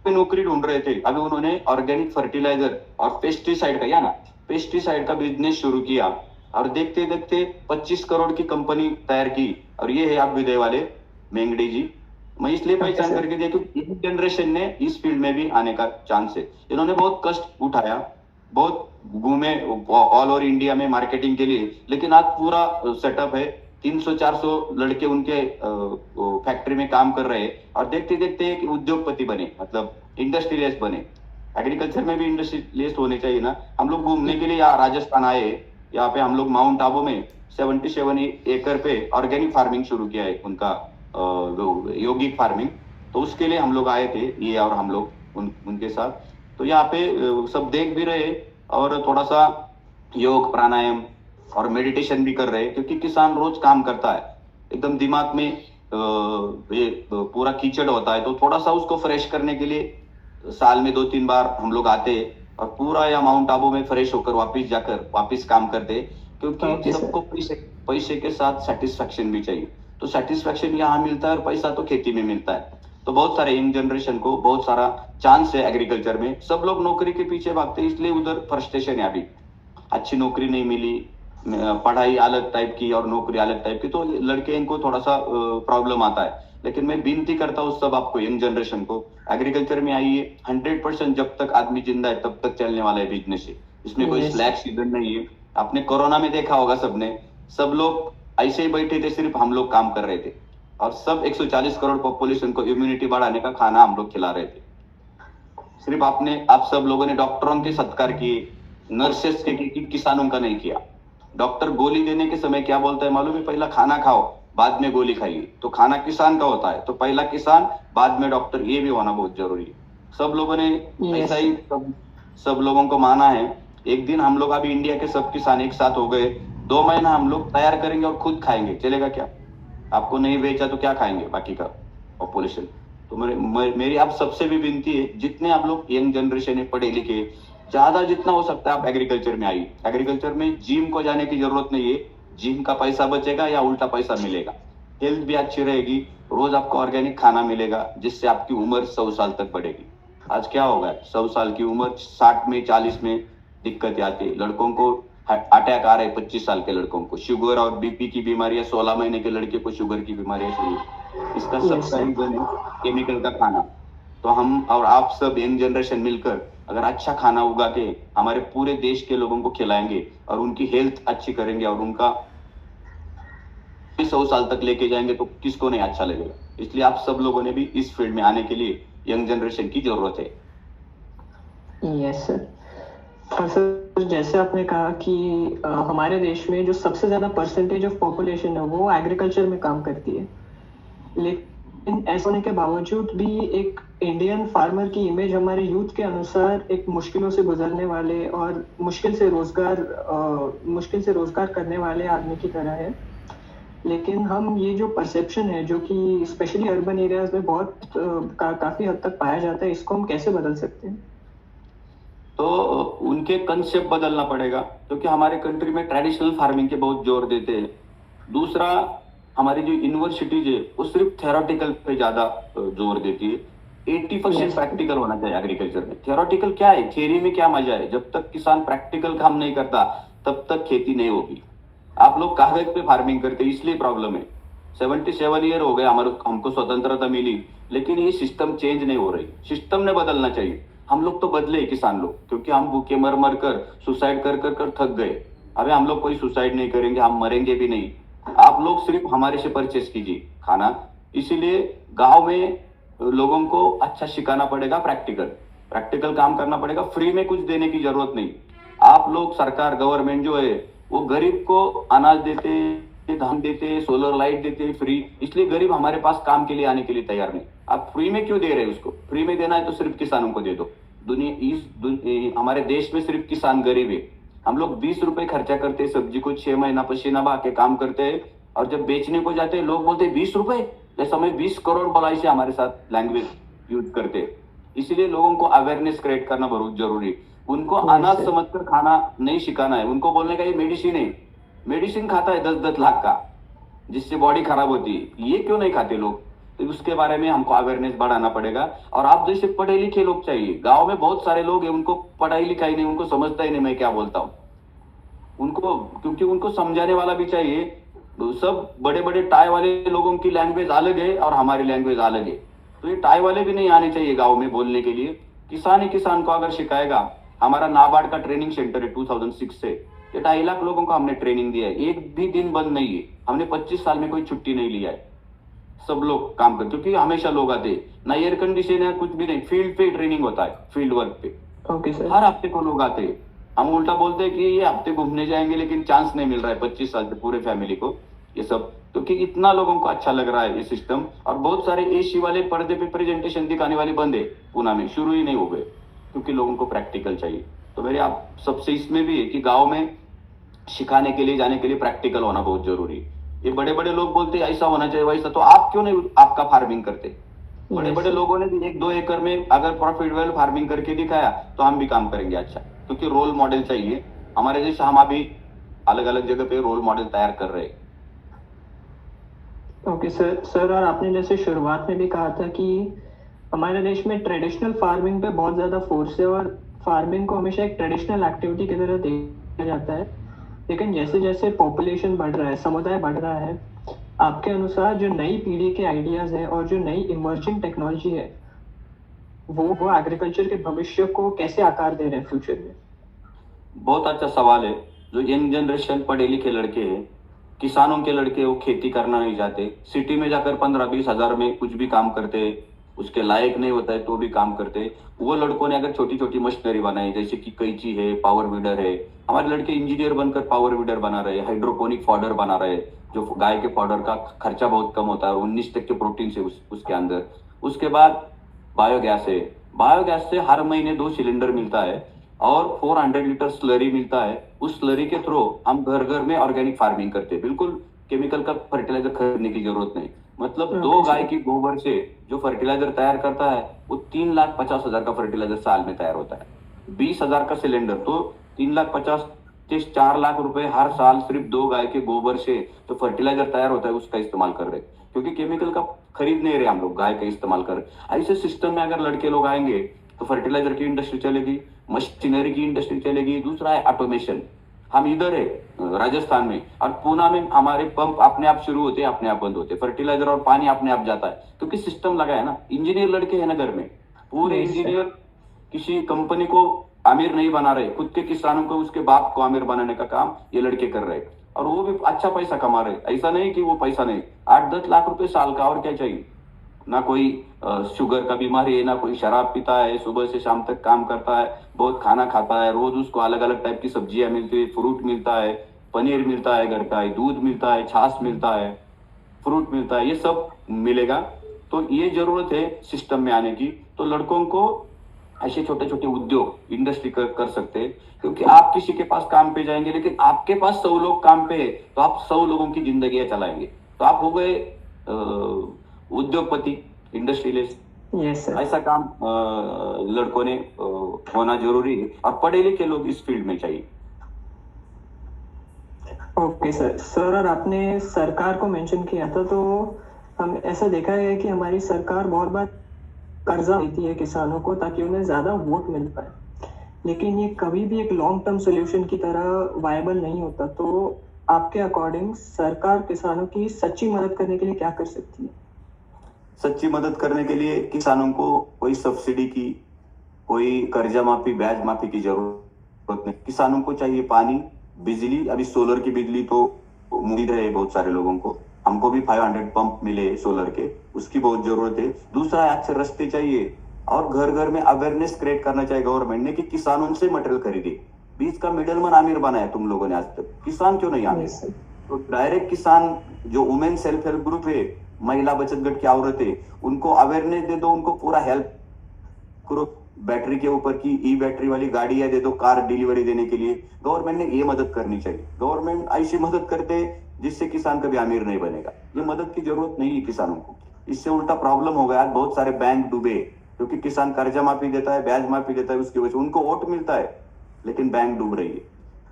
पे नौकरी ढूंढ रहे थे, अभी उन्होंने ऑर्गेनिक फर्टिलाइजर और पेस्टिसाइड का या ना पेस्टिसाइड का बिजनेस शुरू किया, और देखते देखते 25 करोड़ की कंपनी तैयार की, और ये है अभ्युदय वाले मेंगड़ी जी। मैं इसलिए पहचान करके दिया क्योंकि इस जनरेशन ने इस फील्ड में भी आने का चांस है। इन्होंने बहुत कष्ट उठाया, बहुत घूमे ऑल ओवर इंडिया में मार्केटिंग के लिए, लेकिन आज पूरा सेटअप है, 300-400 लड़के उनके फैक्ट्री में काम कर रहे हैं, और देखते देखते एक उद्योगपति बने, मतलब इंडस्ट्रियलिस्ट बने। एग्रीकल्चर में भी इंडस्ट्रियलिस्ट होने चाहिए ना। हम लोग घूमने के लिए यहाँ राजस्थान आए, यहाँ पे हम लोग माउंट आबू में 77 एकड़ पे ऑर्गेनिक फार्मिंग शुरू किया है, उनका यौगिक फार्मिंग। तो उसके लिए हम लोग आए थे, ये और हम लोग उनके साथ। तो यहाँ पे सब देख भी रहे, और थोड़ा सा योग प्राणायाम और मेडिटेशन भी कर रहे हैं, क्योंकि किसान रोज काम करता है, एकदम दिमाग में ये पूरा कीचड़ होता है, तो थोड़ा सा उसको फ्रेश करने के लिए साल में 2-3 बार हम लोग आते हैं, और पूरा या माउंट आबू में फ्रेश होकर वापिस काम करते, क्योंकि सबको पैसे के साथ सेटिस्फेक्शन भी चाहिए। तो सेटिस्फेक्शन यहाँ मिलता है और पैसा तो खेती में मिलता है। तो बहुत सारे यंग जनरेशन को बहुत सारा चांस है एग्रीकल्चर में, सब लोग नौकरी के पीछे भागते, इसलिए उधर फ्रस्ट्रेशन है। अभी अच्छी नौकरी नहीं मिली, पढ़ाई अलग टाइप की और नौकरी अलग टाइप की, तो लड़के इनको थोड़ा सा प्रॉब्लम आता है। लेकिन मैं विनती करता हूँ सब आपको, यंग जनरेशन को, एग्रीकल्चर में आइए। 100% जब तक आदमी जिंदा है तब तक चलने वाला है बिजनेस है, इसमें कोई स्लैक सीजन नहीं है। आपने कोरोना में देखा होगा सबने, सब लोग ऐसे ही बैठे थे, सिर्फ हम लोग काम कर रहे थे, और सब 140 करोड़ पॉपुलेशन को इम्यूनिटी बढ़ाने का खाना हम लोग खिला रहे थे। सिर्फ आप सब लोगों ने डॉक्टरों के सत्कार किए, नर्सेस के किसानों का नहीं किया। डॉक्टर गोली देने के समय क्या बोलता है मालूम है? पहला खाना खाओ, बाद में गोली खाइए। तो खाना किसान का होता है, तो पहला किसान, बाद में डॉक्टर, ये भी होना बहुत जरूरी है। सब लोगों ने ऐसा ही सब लोगों को माना है। एक दिन हम लोग, अभी इंडिया के सब किसान एक साथ हो गए, 2 महीना हम लोग तैयार करेंगे और खुद खाएंगे, चलेगा क्या? आपको नहीं बेचा तो क्या खाएंगे बाकी का पॉपुलेशन? तो मेरी आप सबसे भी विनती है, जितने आप लोग यंग जनरेशन है, पढ़े लिखे, ज्यादा जितना हो सकता है आप एग्रीकल्चर में आइए। एग्रीकल्चर में जिम को जाने की जरूरत नहीं है, जिम का पैसा बचेगा या उल्टा पैसा मिलेगा, हेल्थ भी अच्छी रहेगी, रोज आपको ऑर्गेनिक खाना मिलेगा, जिससे आपकी उम्र 100 साल तक बढ़ेगी। आज क्या होगा, 100 साल की उम्र 60 में 40 में दिक्कत आती है। लड़कों को अटैक आ रहे हैं, 25 साल के लड़कों को शुगर और बीपी की बीमारियां, 16 महीने के लड़के को शुगर की बीमारियां शुरू। इसका सबका रीजन है केमिकल का खाना। तो हम और आप सब यंग जनरेशन मिलकर अगर अच्छा खाना उगा के हमारे पूरे देश के लोगों को खिलाएंगे और उनकी हेल्थ अच्छी करेंगे और उनका 100 साल तक लेके जाएंगे तो किसको नहीं अच्छा लगेगा। इसलिए आप सब लोगों ने भी इस फील्ड में आने के लिए यंग जनरेशन की जरूरत है। Yes sir. और सर जैसे आपने कहा कि हमारे देश में जो सबसे ज़्यादा परसेंटेज ऑफ पॉपुलेशन है वो एग्रीकल्चर में काम करती है, लेकिन ऐसा होने के बावजूद भी एक इंडियन फार्मर की इमेज हमारे यूथ के अनुसार एक मुश्किलों से गुजरने वाले और मुश्किल से रोजगार करने वाले आदमी की तरह है। लेकिन हम ये जो परसेप्शन है जो कि स्पेशली अर्बन एरियाज में बहुत काफी हद तक पाया जाता है, इसको हम कैसे बदल सकते हैं? तो उनके कंसेप्ट बदलना पड़ेगा, क्योंकि हमारे कंट्री में ट्रेडिशनल फार्मिंग के बहुत जोर देते हैं। दूसरा, हमारी जो यूनिवर्सिटीज है वो सिर्फ थेरोटिकल पे ज्यादा जोर देती है। 80% प्रैक्टिकल होना चाहिए एग्रीकल्चर में। थेरोटिकल क्या है, थियरी में क्या मजा है, जब तक किसान प्रैक्टिकल काम नहीं करता तब तक खेती नहीं होगी। आप लोग कागज पे फार्मिंग करते हैं, इसलिए प्रॉब्लम है। 77 ईयर हो गए हमारे, हमको स्वतंत्रता मिली, लेकिन ये सिस्टम चेंज नहीं हो रही। सिस्टम ने बदलना चाहिए। हम लोग तो बदले किसान लोग, क्योंकि हम भूखे मर मर कर सुसाइड कर कर कर थक गए। अबे हम लोग कोई सुसाइड नहीं करेंगे, हम मरेंगे भी नहीं। आप लोग सिर्फ हमारे से परचेस कीजिए खाना। इसीलिए गांव में लोगों को अच्छा सिखाना पड़ेगा, प्रैक्टिकल काम करना पड़ेगा। फ्री में कुछ देने की जरूरत नहीं। आप लोग सरकार गवर्नमेंट जो है वो गरीब को अनाज देते, धान देते, सोलर लाइट देते फ्री, इसलिए गरीब हमारे पास काम के लिए आने के लिए तैयार नहीं। आप फ्री में क्यों दे रहे हैं उसको? फ्री में देना है तो सिर्फ किसानों को दे दो। हमारे देश में सिर्फ किसान गरीब है। हम लोग 20 रुपए खर्चा करते हैं सब्जी को, 6 महीना पसीना बहा के काम करते हैं, और जब बेचने को जाते हैं लोग बोलते हैं 20 रुपए, जैसे हमें 20 करोड़ बलाई से हमारे साथ लैंग्वेज यूज करते हैं। इसीलिए लोगों को अवेयरनेस क्रिएट करना बहुत जरूरी। उनको अनाज समझकर खाना नहीं सिखाना है। उनको बोलने का ये मेडिसिन है, मेडिसिन खाता है 10-10 लाख का, जिससे बॉडी खराब होती है, ये क्यों नहीं खाते लोग? तो उसके बारे में हमको अवेयरनेस बढ़ाना पड़ेगा। और आप जैसे पढ़े लिखे लोग चाहिए। गांव में बहुत सारे लोग हैं, उनको पढ़ाई लिखाई नहीं, उनको समझता ही नहीं मैं क्या बोलता हूँ उनको, क्योंकि उनको समझाने वाला भी चाहिए। सब बड़े बड़े टाई वाले लोगों की लैंग्वेज अलग है और हमारी लैंग्वेज अलग है, तो ये टाई वाले भी नहीं आने चाहिए गाँव में बोलने के लिए। किसान ही किसान को अगर सिखाएगा। हमारा नाबार्ड का ट्रेनिंग सेंटर है 2006 से, ये 2.5 लाख लोगों को हमने ट्रेनिंग दिया है। एक भी दिन बंद नहीं है। हमने 25 साल में कोई छुट्टी नहीं लिया है। सब लोग काम करते, क्योंकि हमेशा लोग आते हैं, ना एयर कंडीशन है कुछ भी नहीं, फील्ड पे ट्रेनिंग होता है, फील्ड वर्क पे। Okay sir. हर हफ्ते को लोग आते हैं। हम उल्टा बोलते हैं कि ये हफ्ते घूमने जाएंगे, लेकिन चांस नहीं मिल रहा है 25 साल से पूरे फैमिली को ये सब, क्योंकि इतना लोगों को अच्छा लग रहा है ये सिस्टम। और बहुत सारे एसी वाले पर्दे पे प्रेजेंटेशन दिखाने वाले बंद है पूना में, शुरू ही नहीं हो गए, क्योंकि लोगों को प्रैक्टिकल चाहिए। तो मेरे आप सबसे इसमें भी है कि गाँव में सिखाने के लिए जाने के लिए प्रैक्टिकल होना बहुत जरूरी है। ये बड़े बड़े लोग बोलते हैं ऐसा होना चाहिए वैसा, तो आप क्यों नहीं आपका फार्मिंग करते? बड़े बड़े लोगों ने भी 1-2 एकड़ में अगर प्रॉफिटेबल फार्मिंग करके दिखाया तो हम भी काम करेंगे अच्छा, क्योंकि रोल मॉडल चाहिए हमारे जैसे। हम अभी अलग अलग जगह पे रोल मॉडल तैयार कर रहे हैं। ओके सर, और आपने जैसे शुरुआत में भी कहा था कि हमारे देश में ट्रेडिशनल फार्मिंग पे बहुत ज़्यादा फोर्स है और फार्मिंग को हमेशा एक ट्रेडिशनल एक्टिविटी की तरह देखा जाता है। लेकिन जैसे जैसे पॉपुलेशन बढ़ रहा है, समुदाय बढ़ रहा है, आपके अनुसार जो नई पीढ़ी के आइडियाज़ हैं और जो नई इमर्जिंग टेक्नोलॉजी है वो एग्रीकल्चर के भविष्य को कैसे आकार दे रहे हैं फ्यूचर में? बहुत अच्छा सवाल है। जो यंग जनरेशन पढ़े लिखे लड़के हैं, किसानों के लड़के, वो खेती करना नहीं चाहते, सिटी में जाकर 15-20 हजार में कुछ भी काम करते, उसके लायक नहीं होता है तो भी काम करते। वो लड़कों ने अगर छोटी छोटी मशीनरी बनाई, जैसे कि कैंची है, पावर वीडर है, हमारे लड़के इंजीनियर बनकर पावर वीडर बना रहे हैं, हाइड्रोपोनिक फॉडर बना रहे हैं, जो गाय के फॉडर का खर्चा बहुत कम होता है और 19% प्रोटीन से उसके अंदर। उसके बाद बायोगैस है। बायोगैस से हर महीने 2 सिलेंडर मिलता है और 400 लीटर स्लरी मिलता है। उस स्लरी के थ्रू हम घर घर में ऑर्गेनिक फार्मिंग करते हैं, बिल्कुल केमिकल का फर्टिलाइजर खरीदने की जरूरत नहीं। मतलब 2 गाय की गोबर से जो फर्टिलाइजर तैयार करता है वो 3,50,000 का फर्टिलाइजर साल में तैयार होता है। 20,000 का सिलेंडर, तो 3,50,000 से 4 लाख रुपए हर साल सिर्फ 2 गाय के गोबर से जो फर्टिलाइजर तैयार होता है उसका इस्तेमाल कर रहे, क्योंकि केमिकल का खरीद नहीं रहे हम लोग, गाय का इस्तेमाल कर रहे। ऐसे सिस्टम में अगर लड़के लोग आएंगे तो फर्टिलाइजर की इंडस्ट्री चलेगी, मशीनरी की इंडस्ट्री चलेगी। दूसरा है ऑटोमेशन। हम इधर है राजस्थान में और पूना में हमारे पंप अपने आप शुरू होते हैं, अपने आप बंद होते हैं, फर्टिलाइजर और पानी अपने आप जाता है, क्योंकि सिस्टम लगा है ना। इंजीनियर लड़के हैं ना घर में, पूरे Yes, sir. इंजीनियर किसी कंपनी को अमीर नहीं बना रहे, खुद के किसानों को उसके बाप को अमीर बनाने का काम ये लड़के कर रहे हैं और वो भी अच्छा पैसा कमा रहे। ऐसा नहीं कि वो पैसा नहीं, 8-10 लाख रुपए साल का, और क्या चाहिए। ना कोई शुगर का बीमारी है, ना कोई शराब पीता है, सुबह से शाम तक काम करता है, बहुत खाना खाता है, रोज उसको अलग अलग टाइप की सब्जियां मिलती है, फ्रूट मिलता है, पनीर मिलता है घर का, दूध मिलता है, छाछ मिलता है, फ्रूट मिलता है, ये सब मिलेगा। तो ये जरूरत है सिस्टम में आने की। तो लड़कों को ऐसे छोटे छोटे उद्योग इंडस्ट्री कर सकते हैं, क्योंकि आप किसी के पास काम पे जाएंगे लेकिन आपके पास 100 लोग काम पे है, तो आप 100 लोगों की जिंदगी चलाएंगे, तो आप हो गए उद्योगपति, इंडस्ट्रियलिस्ट। Yes, sir. ऐसा काम लड़कों ने होना जरूरी है और पढ़े लिखे लोग इस फील्ड में चाहिए। Okay sir. सर, और आपने सरकार को मेंशन किया था, तो हम ऐसा देखा है कि हमारी सरकार बहुत बार कर्जा देती है किसानों को ताकि उन्हें ज्यादा वोट मिल पाए, लेकिन ये कभी भी एक लॉन्ग टर्म सोल्यूशन की तरह वायबल नहीं होता। तो आपके अकॉर्डिंग सरकार किसानों की सच्ची मदद करने के लिए क्या कर सकती है? सच्ची मदद करने के लिए किसानों को कोई सब्सिडी की, कोई कर्जा माफी, ब्याज माफी की जरूरत नहीं। किसानों को चाहिए पानी, बिजली। अभी सोलर की बिजली तो उम्मीद है बहुत सारे लोगों को, हमको भी 500 पंप मिले सोलर के, उसकी बहुत जरूरत है। दूसरा, अच्छे रास्ते चाहिए और घर घर में अवेयरनेस क्रिएट करना चाहिए गवर्नमेंट ने कि किसानों से मटेरियल खरीदे। बीच का मिडलमैन आमिर बनाया तुम लोगों ने आज तक, किसान क्यों नहीं आमिर? Yes, sir. तो डायरेक्ट किसान, जो वुमेन सेल्फ हेल्प ग्रुप है, महिला बचत गट की औरतें, उनको अवेयरनेस दे दो, उनको पूरा हेल्प करो। बैटरी के ऊपर की ई बैटरी वाली गाड़ियां दे दो, कार डिलीवरी देने के लिए। गवर्नमेंट ने ये मदद करनी चाहिए। गवर्नमेंट ऐसी मदद करते जिससे किसान कभी अमीर नहीं बनेगा। ये मदद की जरूरत नहीं है किसानों को। इससे उल्टा प्रॉब्लम हो गया, बहुत सारे बैंक डूबे क्योंकि किसान कर्जा माफी देता है, ब्याज माफी देता है, उसकी वजह से उनको वोट मिलता है लेकिन बैंक डूब रही है।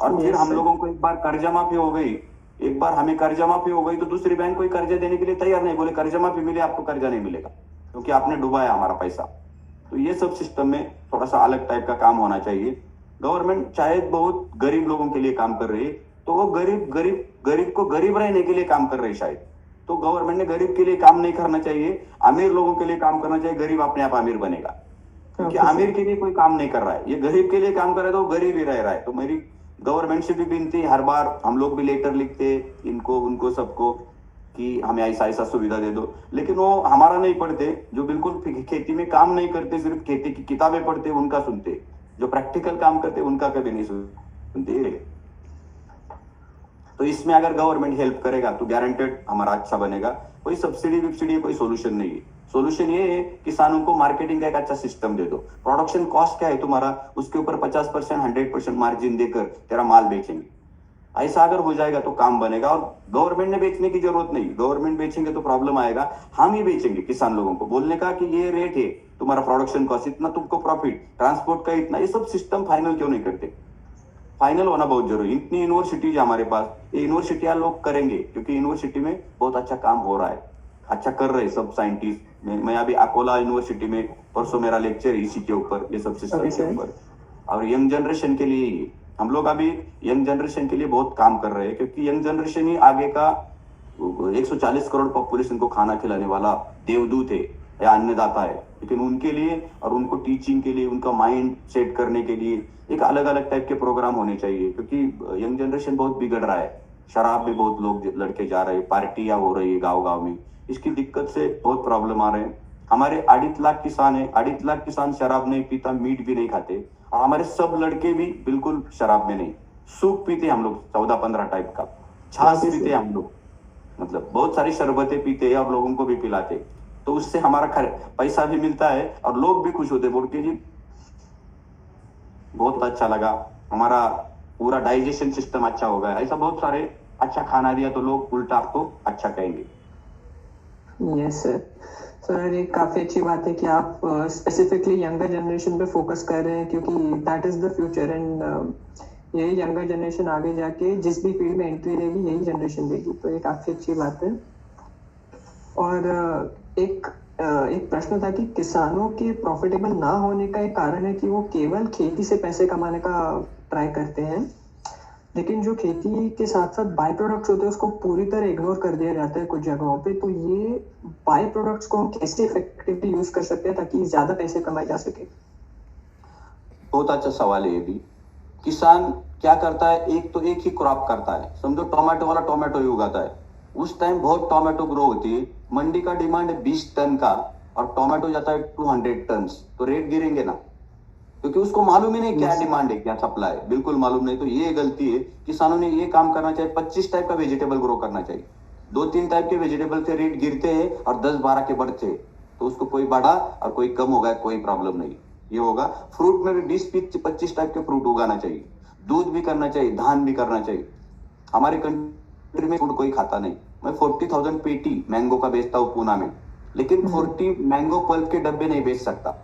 और फिर Yes, हम sir. लोगों को एक बार कर्जा माफी हो गई, एक बार हमें कर्जा माफी हो गई तो दूसरी बैंक कोई कर्जा देने के लिए तैयार नहीं, बोले कर्जा माफी मिले आपको कर्जा नहीं मिलेगा क्योंकि आपने डुबाया हमारा पैसा। तो ये सब सिस्टम में थोड़ा सा अलग टाइप का काम होना चाहिए। गवर्नमेंट चाहे बहुत गरीब लोगों के लिए काम कर रही है, तो वो गरीब को गरीब रहने के लिए काम कर रही है शायद। तो गवर्नमेंट ने गरीब के लिए काम नहीं करना चाहिए, अमीर लोगों के लिए काम करना चाहिए। गरीब अपने आप अमीर बनेगा, क्योंकि Okay, sir. अमीर के लिए कोई काम नहीं कर रहा है, ये गरीब के लिए काम कर रहा है तो वो गरीब ही रह रहा है। तो मेरी गवर्नमेंट से भी विनती, हर बार हम लोग भी लेटर लिखते इनको, उनको सबको, कि हमें ऐसा ऐसा सुविधा दे दो, लेकिन वो हमारा नहीं पढ़ते। जो बिल्कुल खेती में काम नहीं करते, सिर्फ खेती की किताबें पढ़ते, उनका सुनते। जो प्रैक्टिकल काम करते उनका कभी नहीं सुनते। तो इसमें अगर गवर्नमेंट हेल्प करेगा तो गारंटेड हमारा अच्छा बनेगा। कोई सब्सिडी विब्सिडी कोई सोल्यूशन नहीं है। सोल्यूशन ये है, किसानों को मार्केटिंग का एक अच्छा सिस्टम दे दो। प्रोडक्शन कॉस्ट क्या है तुम्हारा, उसके ऊपर 50% 100% मार्जिन देकर तेरा माल बेचेंगे। ऐसा अगर हो जाएगा तो काम बनेगा। और गवर्नमेंट ने बेचने की जरूरत नहीं, गवर्नमेंट बेचेंगे तो प्रॉब्लम आएगा। हम ही बेचेंगे किसान लोगों को, बोलने का कि ये रेट है तुम्हारा, प्रोडक्शन कॉस्ट इतना, तुमको प्रॉफिट, ट्रांसपोर्ट का इतना। ये सब सिस्टम फाइनल क्यों नहीं करते? फाइनल होना बहुत जरूरी। इतनी यूनिवर्सिटीज है हमारे पास, ये यूनिवर्सिटियां लोग करेंगे क्योंकि यूनिवर्सिटी में बहुत अच्छा काम हो रहा है, अच्छा कर रहे सब साइंटिस्ट। मैं अभी अकोला यूनिवर्सिटी में, परसों मेरा लेक्चर है इसी के ऊपर, ये सब सिस्टम Okay, के sir. ऊपर। और यंग जनरेशन के लिए ही हम लोग अभी यंग जनरेशन के लिए बहुत काम कर रहे हैं, क्योंकि यंग जनरेशन ही आगे का 140 करोड़ पॉपुलेशन को खाना खिलाने वाला देवदूत है या अन्नदाता है। लेकिन उनके लिए और उनको टीचिंग के लिए, उनका माइंड सेट करने के लिए एक अलग अलग टाइप के प्रोग्राम होने चाहिए, क्योंकि यंग जनरेशन बहुत बिगड़ रहा है। शराब में बहुत लोग लड़के जा रहे हैं, पार्टियां हो रही है गाँव गाँव में, इसकी दिक्कत से बहुत प्रॉब्लम आ रहे हैं। हमारे 2.5 लाख किसान है, 2.5 लाख किसान शराब नहीं पीता, मीट भी नहीं खाते, और हमारे सब लड़के भी बिल्कुल शराब में नहीं, सूप पीते हम लोग 14-15 टाइप का, छाछ पीते हम लोग, मतलब बहुत सारी शरबतें पीते हैं और लोगों को भी पिलाते। तो उससे हमारा पैसा भी मिलता है और लोग भी खुश होते, बोल के जी बहुत अच्छा लगा, हमारा पूरा डाइजेशन सिस्टम अच्छा हो गया। ऐसा बहुत सारे, अच्छा खाना दिया तो लोग उल्टा आपको अच्छा कहेंगे। Yes sir. सर, ये काफी अच्छी बात है कि आप स्पेसिफिकली यंगर जनरेशन पे फोकस कर रहे हैं, क्योंकि that is the future. And यही यंगर जनरेशन आगे जाके जिस भी फील्ड में एंट्री लेगी यही जनरेशन देगी, तो ये काफी अच्छी बात है। और एक प्रश्न था कि किसानों के प्रॉफिटेबल ना होने का एक कारण है कि वो केवल खेती से पैसे कमाने का ट्राई करते हैं, लेकिन जो खेती के साथ साथ बाय प्रोडक्ट्स होते हैं उसको पूरी तरह इग्नोर कर दिया जाता है कुछ जगहों पे। तो ये बाय प्रोडक्ट्स को हम कैसे इफेक्टिवली यूज कर सकते हैं ताकि ज्यादा पैसे कमाए जा सके? बहुत अच्छा सवाल है ये भी। किसान क्या करता है, एक ही क्रॉप करता है। समझो टोमेटो वाला टोमेटो ही उगाता है, उस टाइम बहुत टोमेटो ग्रो होती है, मंडी का डिमांड है 20 टन का और टोमेटो जाता है 200 टन, तो रेट गिरेंगे ना, क्योंकि उसको मालूम ही नहीं क्या Yes. डिमांड है क्या सप्लाई है, बिल्कुल मालूम नहीं। तो ये गलती है, किसानों ने ये काम करना चाहिए, 25 टाइप का वेजिटेबल ग्रो करना चाहिए। 2-3 टाइप के वेजिटेबल के रेट गिरते हैं और 10-12 के बढ़ते हैं, तो उसको कोई बढ़ा और कोई कम होगा, कोई प्रॉब्लम नहीं। ये होगा। फ्रूट में भी 20-25 टाइप के फ्रूट उगाना चाहिए, दूध भी करना चाहिए, धान भी करना चाहिए। हमारे कंट्री में फूड कोई खाता नहीं। मैं 40,000 पेटी मैंगो का बेचता हूँ पूना में, लेकिन 40 मैंगो पल्प के डब्बे नहीं बेच सकता।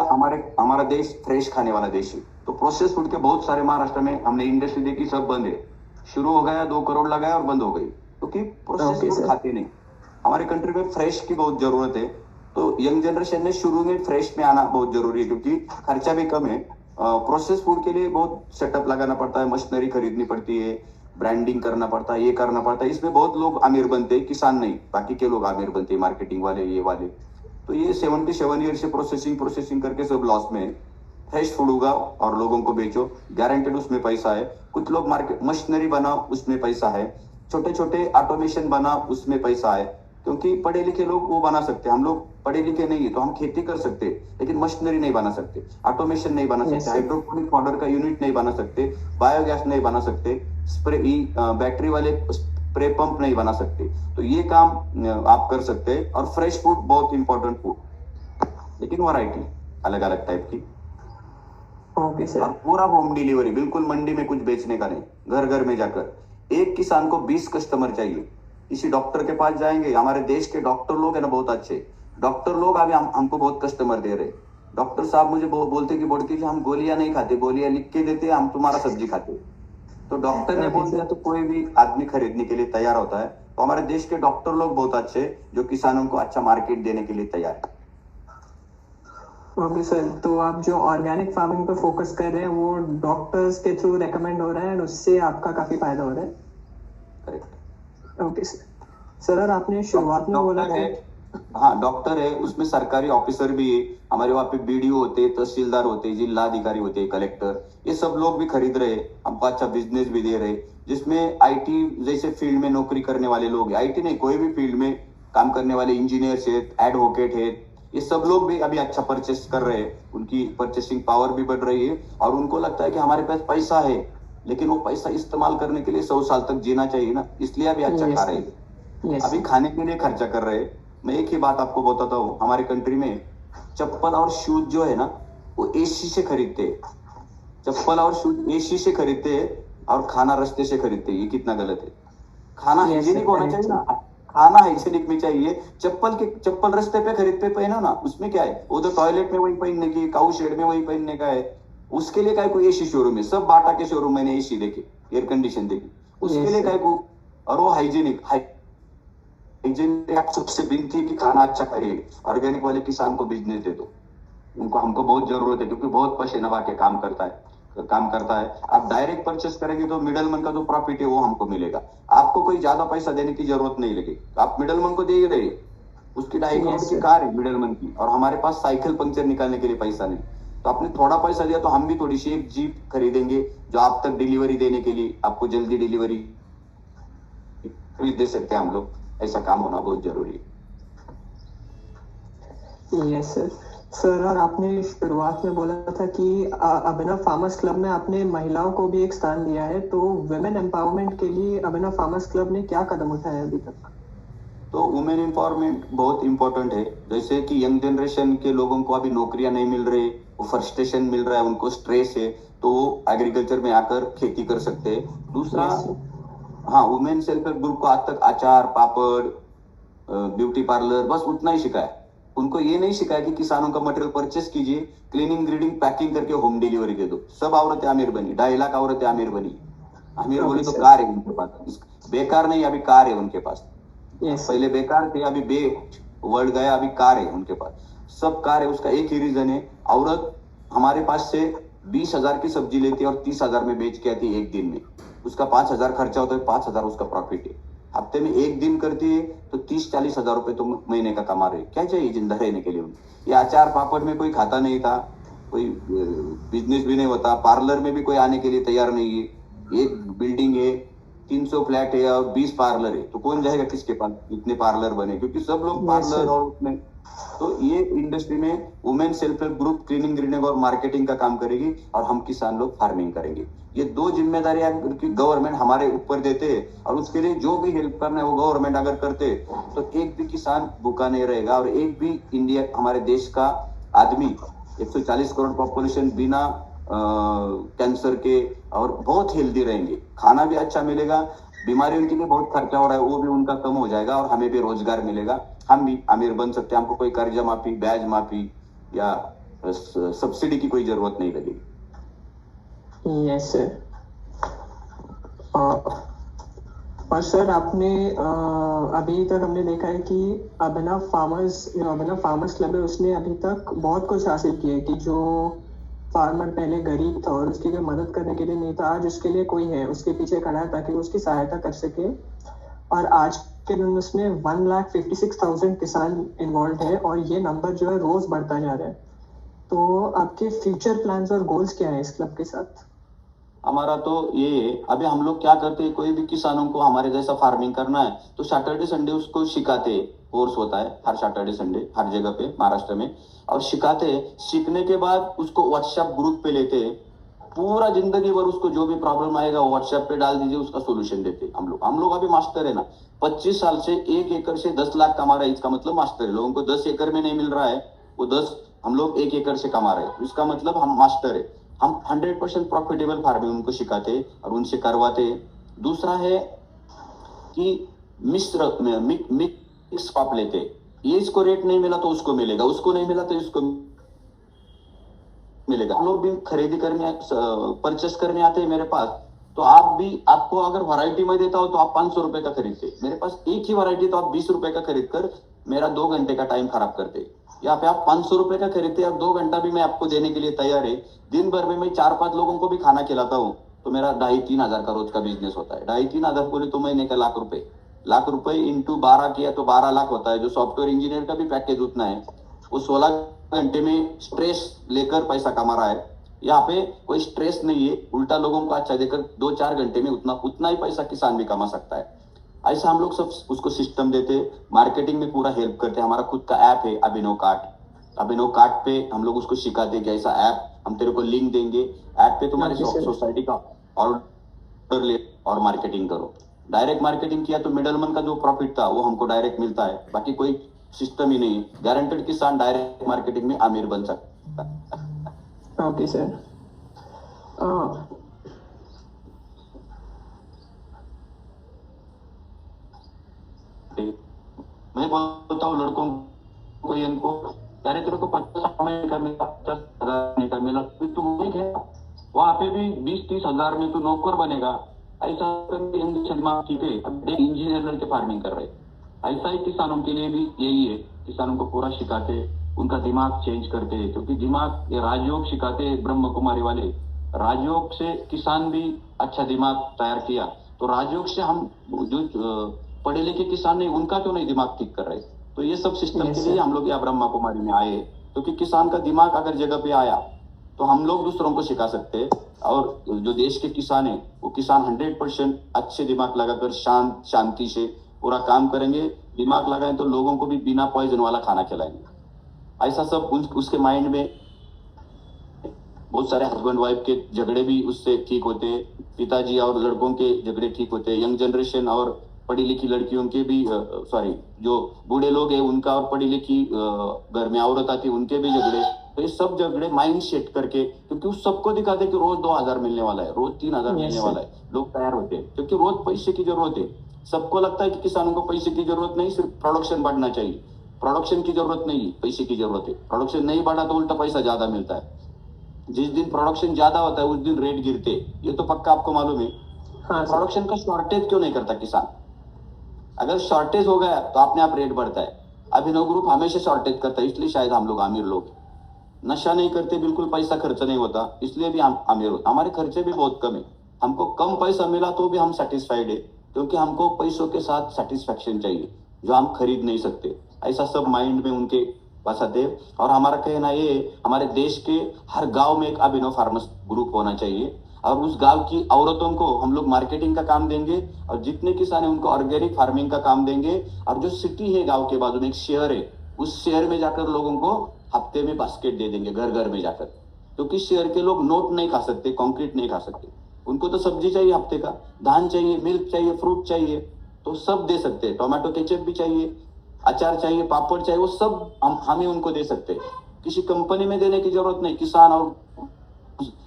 हमारा देश फ्रेश खाने वाला देश है, तो प्रोसेस फूड के बहुत सारे महाराष्ट्र में हमने इंडस्ट्री देखी, सब बंद है। शुरू हो गया, 2 करोड़ लगाया और बंद हो गई, क्योंकि प्रोसेस Okay, फूड sir. खाते नहीं। हमारे कंट्री में फ्रेश की बहुत जरूरत है, तो यंग जनरेशन ने शुरू में फ्रेश में आना बहुत जरूरी है, क्योंकि खर्चा भी कम है। प्रोसेस फूड के लिए बहुत सेटअप लगाना पड़ता है, मशीनरी खरीदनी पड़ती है, ब्रांडिंग करना पड़ता है, ये करना पड़ता है। इसमें बहुत लोग अमीर बनते हैं, किसान नहीं, बाकी के लोग अमीर बनते हैं, मार्केटिंग वाले, ये वाले। तो ये 77 ईयर से प्रोसेसिंग करके सब लॉस में है। फ्रेश फूड उगाओ और लोगों को बेचो, गारंटेड उसमें पैसा है। कुछ लोग मार्केट मशीनरी बनाओ, उसमें पैसा है। छोटे छोटे ऑटोमेशन बनाओ, उसमें पैसा है, क्योंकि पढ़े लिखे लोग वो बना सकते हैं। हम लोग पढ़े लिखे नहीं है, तो हम खेती कर सकते हैं, लेकिन मशीनरी नहीं बना सकते, ऑटोमेशन नहीं बना Yes, सकते, sir. हाइड्रोपोनिक पाउडर का यूनिट नहीं बना सकते, बायोगैस नहीं बना सकते, स्प्रे बैटरी वाले स्प्रे पंप नहीं बना सकते। तो ये काम आप कर सकते हैं। और फ्रेश फूड बहुत इंपॉर्टेंट फूड, लेकिन वैरायटी अलग अलग टाइप की। Okay, और sir. पूरा होम डिलीवरी, बिल्कुल मंडी में कुछ बेचने का नहीं, घर घर में जाकर। एक किसान को 20 कस्टमर चाहिए। किसी डॉक्टर के पास जाएंगे, हमारे देश के डॉक्टर लोग है ना बहुत अच्छे डॉक्टर लोग, अभी हमको बहुत कस्टमर दे रहे। डॉक्टर साहब मुझे बोलते कि बोलती कि हम गोलियां नहीं खाते, गोलियां लिख के देते, हम तुम्हारा सब्जी खाते। तो डॉक्टर ने Okay, बोल दिया sir. तो कोई भी आदमी खरीदने के लिए तैयार होता है। तो हमारे देश के डॉक्टर लोग बहुत अच्छे, जो किसानों को अच्छा मार्केट देने के लिए तैयार है। ओके सर, तो आप जो ऑर्गेनिक फार्मिंग पे फोकस कर रहे हैं वो डॉक्टर्स के थ्रू रेकमेंड हो रहा है और उससे आपका काफी फायदा हो रहा है? करेक्ट। Okay sir. सर, और आपने शुरुआत में बोला डॉक्टर था। है, हाँ डॉक्टर है, उसमें सरकारी ऑफिसर भी है। हमारे वहाँ पे बीडीओ होते हैं, तहसीलदार होते हैं, जिला अधिकारी होते हैं, कलेक्टर, ये सब लोग भी खरीद रहे हैं, हमको अच्छा बिजनेस भी दे रहे हैं। जिसमें आईटी जैसे फील्ड में नौकरी करने वाले लोग, आईटी नहीं कोई भी फील्ड में काम करने वाले इंजीनियर है, एडवोकेट है, ये सब लोग भी अभी अच्छा परचेस कर रहे हैं। उनकी परचेसिंग पावर भी बढ़ रही है और उनको लगता है कि हमारे पास पैसा है, लेकिन वो पैसा इस्तेमाल करने के लिए 100 साल तक जीना चाहिए ना, इसलिए अभी अच्छा खा रहे हैं। यस अभी खाने के लिए खर्चा कर रहे हैं। मैं एक ही बात आपको बताता हूँ, हमारे कंट्री में चप्पल और शूज जो है ना, वो एसी से खरीदते हैं। चप्पल और शूज एसी से खरीदते हैं और खाना रास्ते से खरीदते हैं। ये कितना गलत है। खाना Yes, हाइजीनिक होना correct, चाहिए ना, खाना हाइजीनिक में चाहिए। चप्पल रास्ते पे खरीद पे पहनो ना, उसमें क्या है, वो तो टॉयलेट में वही पहनने की, काऊ शेड में वही पहनने का है। उसके लिए काय कोई एसी शोरूम है, सब बाटा के शोरूम मैंने एसी देखे, एयर कंडीशन देखी, उसके Yes, लिए sir. काय को। और वो हाइजीनिक आप सबसे विनती है कि खाना अच्छा करिए, ऑर्गेनिक वाले किसान को बिजनेस दे दो, उनको हमको बहुत जरूरत है, क्योंकि बहुत पसीना बहा के काम करता है। आप डायरेक्ट परचेस करेंगे तो मिडलमैन का जो प्रॉफिट है वो हमको मिलेगा। आपको कोई ज्यादा पैसा देने की जरूरत नहीं लगेगी, आप मिडलमैन को दे ही रहे। उसकी 2.5 करोड़ Yes, की sir. कार है मिडलमैन की, और हमारे पास साइकिल पंक्चर निकालने के लिए पैसा नहीं। तो आपने थोड़ा पैसा दिया तो हम भी थोड़ी सी एक जीप खरीदेंगे, जो आप तक डिलीवरी देने के लिए, आपको जल्दी डिलीवरी दे सकते हैं हम लोग। ऐसा काम होना बहुत जरूरी है। Yes sir. सर, और आपने शुरुआत में बोला था कि अभिनव फार्मर्स क्लब में आपने महिलाओं को भी एक स्थान दिया है, तो वुमेन एम्पावरमेंट के लिए अभिनव फार्मर्स क्लब ने क्या कदम उठाए अभी तक? तो वुमेन एम्पावरमेंट बहुत इंपॉर्टेंट है। जैसे कि यंग जनरेशन के लोगों को अभी नौकरियां नहीं मिल रही, वो फ्रस्ट्रेशन मिल रहा है, उनको स्ट्रेस है, तो वो एग्रीकल्चर में आकर खेती कर सकते हैं। दूसरा, Yes, sir. हाँ, वुमेन सेल्फ हेल्प ग्रुप को आज तक अचार, पापड़, ब्यूटी पार्लर, बस उतना ही सिखाया। उनको ये नहीं सिखाया कि किसानों का मटेरियल परचेस कीजिए, क्लीनिंग, ग्रीडिंग, पैकिंग करके होम डिलीवरी दे दो। सब औरतें अमीर बनी, 2.5 लाख औरतें अमीर बनी। अमीर बोली तो Okay, sir. कार है उनके पास, बेकार नहीं, अभी कार है उनके पास। Yes, sir. पहले बेकार थे, अभी वर्ड गया, अभी कार है उनके पास, सब कार है। उसका एक ही रीजन है, औरत हमारे पास से 20,000 की सब्जी लेती है और 30,000 में बेच के आती है एक दिन में, उसका 5,000 खर्चा होता है, 5,000 उसका प्रॉफिट है। हफ्ते में एक दिन करती है तो 30-40 हजार रुपए तो महीने का कमा रहे, क्या चाहिए जिंदा रहने के लिए उन्हें। ये अचार पापड़ में कोई खाता नहीं था, कोई बिजनेस भी नहीं होता, पार्लर में भी कोई आने के लिए तैयार नहीं है। एक बिल्डिंग है, 300 फ्लैट है और 20 पार्लर है, तो कौन जाएगा किसके पास इतने पार्लर बने, क्योंकि सब लोग पार्लर और उसमें। तो ये इंडस्ट्री में women self help group cleaning grinning और मार्केटिंग का काम करेगी और हम किसान लोग फार्मिंग करेंगे। ये दो जिम्मेदारियां गवर्नमेंट हमारे ऊपर देते और उसके लिए जो भी हेल्प करना है वो गवर्नमेंट अगर करते तो एक भी किसान भूखा नहीं रहेगा और एक भी इंडिया हमारे देश का आदमी 140 करोड़ पॉपुलेशन बिना कैंसर के और बहुत हेल्दी रहेंगे, खाना भी अच्छा मिलेगा, बीमारियों के लिए बहुत खर्चा हो रहा है वो भी उनका कम हो जाएगा और हमें भी रोजगार मिलेगा, हम भी अमीर बन सकते हैं। हमको कोई कर्जा माफी, ब्याज माफी या सब्सिडी की कोई जरूरत नहीं लगेगी। Yes sir. और सर आपने अभी तक हमने देखा है कि अभिनव फार्मर्स क्लब है, उसने अभी तक बहुत कुछ हासिल किया है कि जो फार्मर पहले गरीब था और उसकी कोई मदद करने के लिए नहीं था, आज उसके लिए कोई है, उसके पीछे खड़ा है ताकि वो उसकी सहायता कर सके। और आज के दिन उसमें 1,56,000 किसान इन्वॉल्व है और ये नंबर जो है रोज बढ़ता जा रहा है। तो आपके फ्यूचर प्लान्स और गोल्स क्या है इस क्लब के साथ? हमारा तो ये है, अभी हम लोग क्या करते हैं, कोई भी किसानों को हमारे जैसा फार्मिंग करना है तो सैटरडे संडे उसको सिखाते हैं, कोर्स होता है हर सैटरडे संडे हर जगह पे महाराष्ट्र में, और सिखाते हैं। सीखने के बाद उसको व्हाट्सएप ग्रुप पे लेते हैं, पूरा जिंदगी भर उसको जो भी प्रॉब्लम आएगा वो व्हाट्सएप पे डाल दीजिए, उसका सोल्यूशन देते हैं हम लोग अभी मास्टर है ना, 25 साल से 1 एकड़ से 10 लाख कमा रहे हैं, इसका मतलब मास्टर है। लोगों को 10 एकड़ में नहीं मिल रहा है, वो 10 हम लोग 1 एकड़ से कमा रहे हैं, इसका मतलब हम मास्टर है। हम 100% प्रॉफिटेबल फार्मिंग उनको सिखाते और उनसे करवाते। दूसरा है कि मिक्स क्रॉप लेते, ये इसको रेट नहीं मिला तो उसको मिलेगा, उसको नहीं मिला तो इसको मिलेगा। हम लोग भी खरीदी करने परचेस करने आते हैं मेरे पास, तो आपको अगर वैरायटी में देता हो तो आप 500 रुपए का खरीदते, मेरे पास एक ही वैरायटी तो आप 20 रुपए का खरीद कर मेरा 2 घंटे का टाइम खराब करते। यहाँ पे आप 500 रुपए का खरीदते, अब 2 घंटा भी मैं आपको देने के लिए तैयार है। दिन भर में मैं 4-5 लोगों को भी खाना खिलाता हूँ, तो मेरा 2,500-3 हजार का रोज का बिजनेस होता है। 2,500-3 हजार बोले तो महीने का लाख रुपए इंटू 12 किया तो 12 लाख होता है। जो सॉफ्टवेयर इंजीनियर का भी पैकेज उतना है, वो 16 घंटे में स्ट्रेस लेकर पैसा कमा रहा है। यहाँ पे कोई स्ट्रेस नहीं है, उल्टा लोगों को अच्छा देकर 2-4 घंटे में उतना ही पैसा किसान भी कमा सकता है। ऐसा हम लोग सब उसको सिस्टम देते, मार्केटिंग में पूरा हेल्प करते। हमारा खुद का ऐप है अभिनव कार्ट पे हम लोग उसको सिखाते कि ऐसा ऐप हम तेरे को लिंक देंगे, ऐप पे तुम्हारी सोसाइटी का ऑर्डर ले और मार्केटिंग करो। डायरेक्ट मार्केटिंग किया तो मिडलमैन का जो प्रॉफिट था वो हमको डायरेक्ट मिलता है, बाकी कोई सिस्टम ही नहीं है। गारंटेड किसान डायरेक्ट मार्केटिंग में अमीर बन सकता है। Okay sir. मैं बोलता हूँ लड़कों को, इनको यार तेरे को 50,000 का मिला, 50,000 का मिला, तू नहीं गया वहां पे भी 20-30 हजार में तू नौकर बनेगा। ऐसा दिमाग ठीक है, इंजीनियर लड़के फार्मिंग कर रहे, ऐसा ही किसानों के लिए भी यही है। किसानों को पूरा सिखाते, उनका दिमाग चेंज करते हैं, क्योंकि दिमाग ये राजयोग सिखाते ब्रह्म कुमारी वाले, राजयोग से किसान भी अच्छा दिमाग तैयार किया, तो राजयोग से हम जो पढ़े लिखे किसान नहीं उनका क्यों नहीं दिमाग ठीक कर रहे। तो ये सब सिस्टम के लिए हम लोग यहाँ ब्रह्मा कुमारी में आए, क्योंकि किसान का दिमाग अगर जगह पे आया तो हम लोग दूसरों को सिखा सकते हैं। और जो देश के किसान है वो किसान 100% अच्छे दिमाग लगाकर शांति से पूरा काम करेंगे। दिमाग लगाएं तो लोगों को भी बिना पॉइजन वाला खाना खिलाएंगे। ऐसा सब उसके माइंड में बहुत सारे हस्बैंड वाइफ के झगड़े भी उससे ठीक होते, पिताजी और लड़कों के झगड़े ठीक होते, यंग जनरेशन और पढ़ी लिखी लड़कियों के भी जो बूढ़े लोग हैं उनका और पढ़ी लिखी घर में औरत आती उनके भी झगड़े। तो ये सब झगड़े माइंड सेट करके, क्योंकि उस सबको दिखाते कि रोज 2,000 मिलने वाला है, रोज 3,000 मिलने वाला है, लोग तैयार होते हैं, क्योंकि रोज पैसे की जरूरत है। सबको लगता है कि किसानों को पैसे की जरूरत नहीं, सिर्फ प्रोडक्शन बढ़ना चाहिए। प्रोडक्शन की जरूरत नहीं, पैसे की जरूरत है। प्रोडक्शन नहीं बढ़ा तो उल्टा पैसा ज्यादा मिलता है। जिस दिन प्रोडक्शन ज्यादा होता है उस दिन रेट गिरते, ये तो पक्का आपको मालूम है। प्रोडक्शन का शॉर्टेज क्यों नहीं करता किसान? अगर शॉर्टेज हो गया तो अपने आप रेट बढ़ता है। अभिनव ग्रुप हमेशा शॉर्टेज करता है, इसलिए शायद हम लोग अमीर लोग। नशा नहीं करते, बिल्कुल पैसा खर्च नहीं होता, इसलिए भी हम अमीर होते। हमारे खर्चे भी बहुत कम है, हमको कम पैसा मिला तो भी हम सेटिस्फाइड है, क्योंकि हमको पैसों के साथ सेटिस्फेक्शन चाहिए जो हम खरीद नहीं सकते। ऐसा सब माइंड में उनके पास आते हैं। और हमारा कहना ये है, हमारे देश के हर गांव में एक अभिनव फार्मर्स ग्रुप होना चाहिए, और उस गांव की औरतों को हम लोग मार्केटिंग का काम देंगे, और जितने किसान है उनको ऑर्गेनिक फार्मिंग का काम देंगे। और जो सिटी है, गांव के बाजू में एक शहर है, उस शहर में जाकर लोगों को हफ्ते में बास्केट दे देंगे घर घर में जाकर, क्योंकि शहर के लोग नोट नहीं खा सकते, कंक्रीट नहीं खा सकते, उनको तो सब्जी चाहिए हफ्ते का, धान चाहिए, मिल्क चाहिए, फ्रूट चाहिए, तो सब दे सकते हैं। टोमेटो केचप भी चाहिए, अचार चाहिए, पापड़ चाहिए, वो सब हम ही उनको दे सकते हैं। किसी कंपनी में देने की जरूरत नहीं, किसान और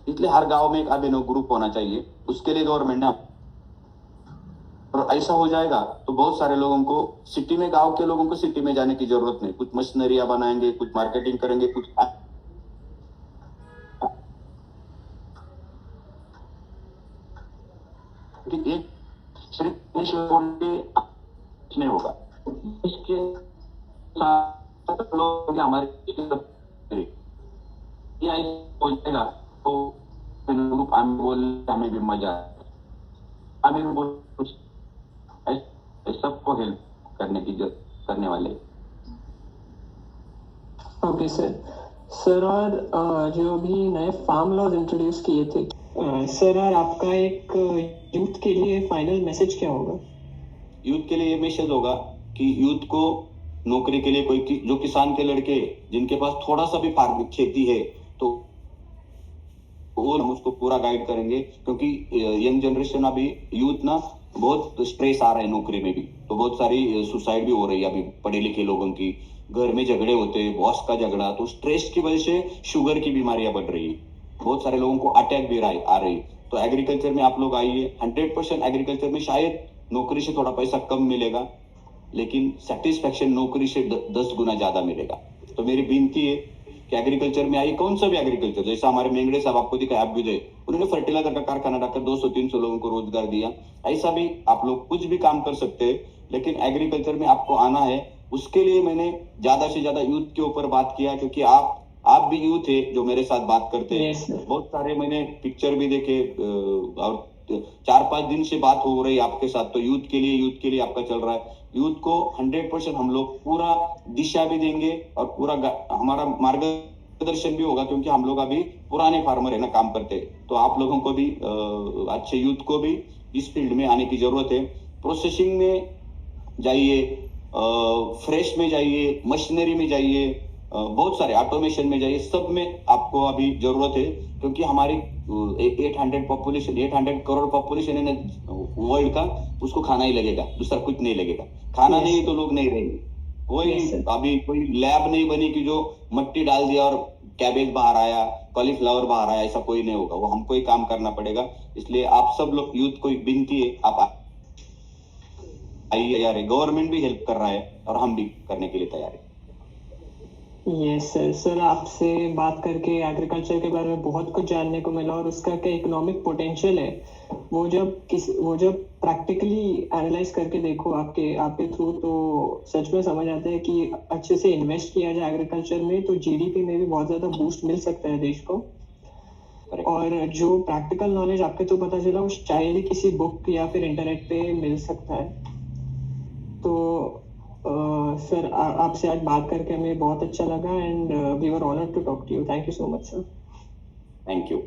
इसलिए हर गांव में एक अभिनव ग्रुप होना चाहिए, उसके लिए गवर्नमेंट ने। और ऐसा हो जाएगा तो बहुत सारे लोगों को सिटी में, गांव के लोगों को सिटी में जाने की जरूरत नहीं, कुछ मशीनरियां बनाएंगे, कुछ मार्केटिंग करेंगे, कुछ एक सिर्फ नहीं होगा, इसके साथ लोग हमारे या हो जाएगा तो हम बोल हमें भी मजा हमें बोल सबको हेल्प करने की करने वाले। Okay sir. सर और जो अभी नए फार्म लॉज इंट्रोड्यूस किए थे, सर और आपका एक यूथ के लिए फाइनल मैसेज क्या होगा? यूथ के लिए ये मैसेज होगा कि यूथ को नौकरी के लिए कोई जो किसान के लड़के जिनके पास थोड़ा सा भी फार्मिंग खेती है तो वो हम उसको पूरा गाइड करेंगे, क्योंकि यंग जनरेशन अभी यूथ ना बहुत स्ट्रेस आ रहा है नौकरी में भी, तो बहुत सारी सुसाइड भी हो रही है अभी पढ़े लिखे लोगों की, घर में झगड़े होते हैं, बॉस का झगड़ा, तो स्ट्रेस की वजह से शुगर की बीमारियां बढ़ रही है, बहुत सारे लोगों को अटैक भी आ रही है। तो एग्रीकल्चर में आप लोग आइए, 100% एग्रीकल्चर में शायद नौकरी से थोड़ा पैसा कम मिलेगा, लेकिन सेटिस्फेक्शन नौकरी से 10 गुना ज्यादा मिलेगा। तो मेरी विनती है कि एग्रीकल्चर में आइए, कौन सा भी एग्रीकल्चर, जैसा हमारे मेंगड़े साहब आपको दिखाया, आप भी दे, उन्होंने फर्टिलाइजर का कारखाना डालकर 200-300 लोगों को रोजगार दिया। ऐसा भी आप लोग कुछ भी काम कर सकते हैं, लेकिन एग्रीकल्चर में आपको आना है। उसके लिए मैंने ज्यादा से ज्यादा यूथ के ऊपर बात किया, क्योंकि आप भी यूथ है जो मेरे साथ बात करते हैं। बहुत सारे मैंने पिक्चर भी देखे, और 4-5 दिन से बात हो रही है आपके साथ, तो यूथ के लिए आपका चल रहा है। यूथ को 100% हम लोग पूरा दिशा भी देंगे और पूरा हमारा मार्गदर्शन भी होगा, क्योंकि हम लोग अभी पुराने फार्मर है ना, काम करते हैं। तो आप लोगों को भी, अच्छे यूथ को भी इस फील्ड में आने की जरूरत है। प्रोसेसिंग में जाइए, फ्रेश में जाइए, मशीनरी में जाइए, बहुत सारे ऑटोमेशन में जाइए, सब में आपको अभी जरूरत है, क्योंकि हमारी 800 करोड़ पॉपुलेशन है ना वर्ल्ड का, उसको खाना ही लगेगा, दूसरा कुछ नहीं लगेगा। खाना नहीं तो लोग नहीं रहेंगे। कोई अभी कोई लैब नहीं बनी कि जो मट्टी डाल दिया और कैबेज बाहर आया, कॉलीफ्लावर बाहर आया, ऐसा कोई नहीं होगा, वो हमको ही काम करना पड़ेगा। इसलिए आप सब लोग यूथ को एक विनती है, आप आइए यार, गवर्नमेंट भी हेल्प कर रहा है और हम भी करने के लिए तैयार है। Yes sir. सर आपसे बात करके एग्रीकल्चर के बारे में बहुत कुछ जानने को मिला, और उसका क्या इकोनॉमिक पोटेंशियल है वो जब प्रैक्टिकली एनालाइज करके देखो आपके थ्रू, तो सच में समझ आता है कि अच्छे से इन्वेस्ट किया जाए एग्रीकल्चर में तो जीडीपी में भी बहुत ज्यादा बूस्ट मिल सकता है देश को। और जो प्रैक्टिकल नॉलेज आपके तो पता चला, वो शायद किसी बुक या फिर इंटरनेट पे मिल सकता है। तो सर आपसे आज बात करके हमें बहुत अच्छा लगा, and we were honoured to talk to you. Thank you so much sir. Thank you.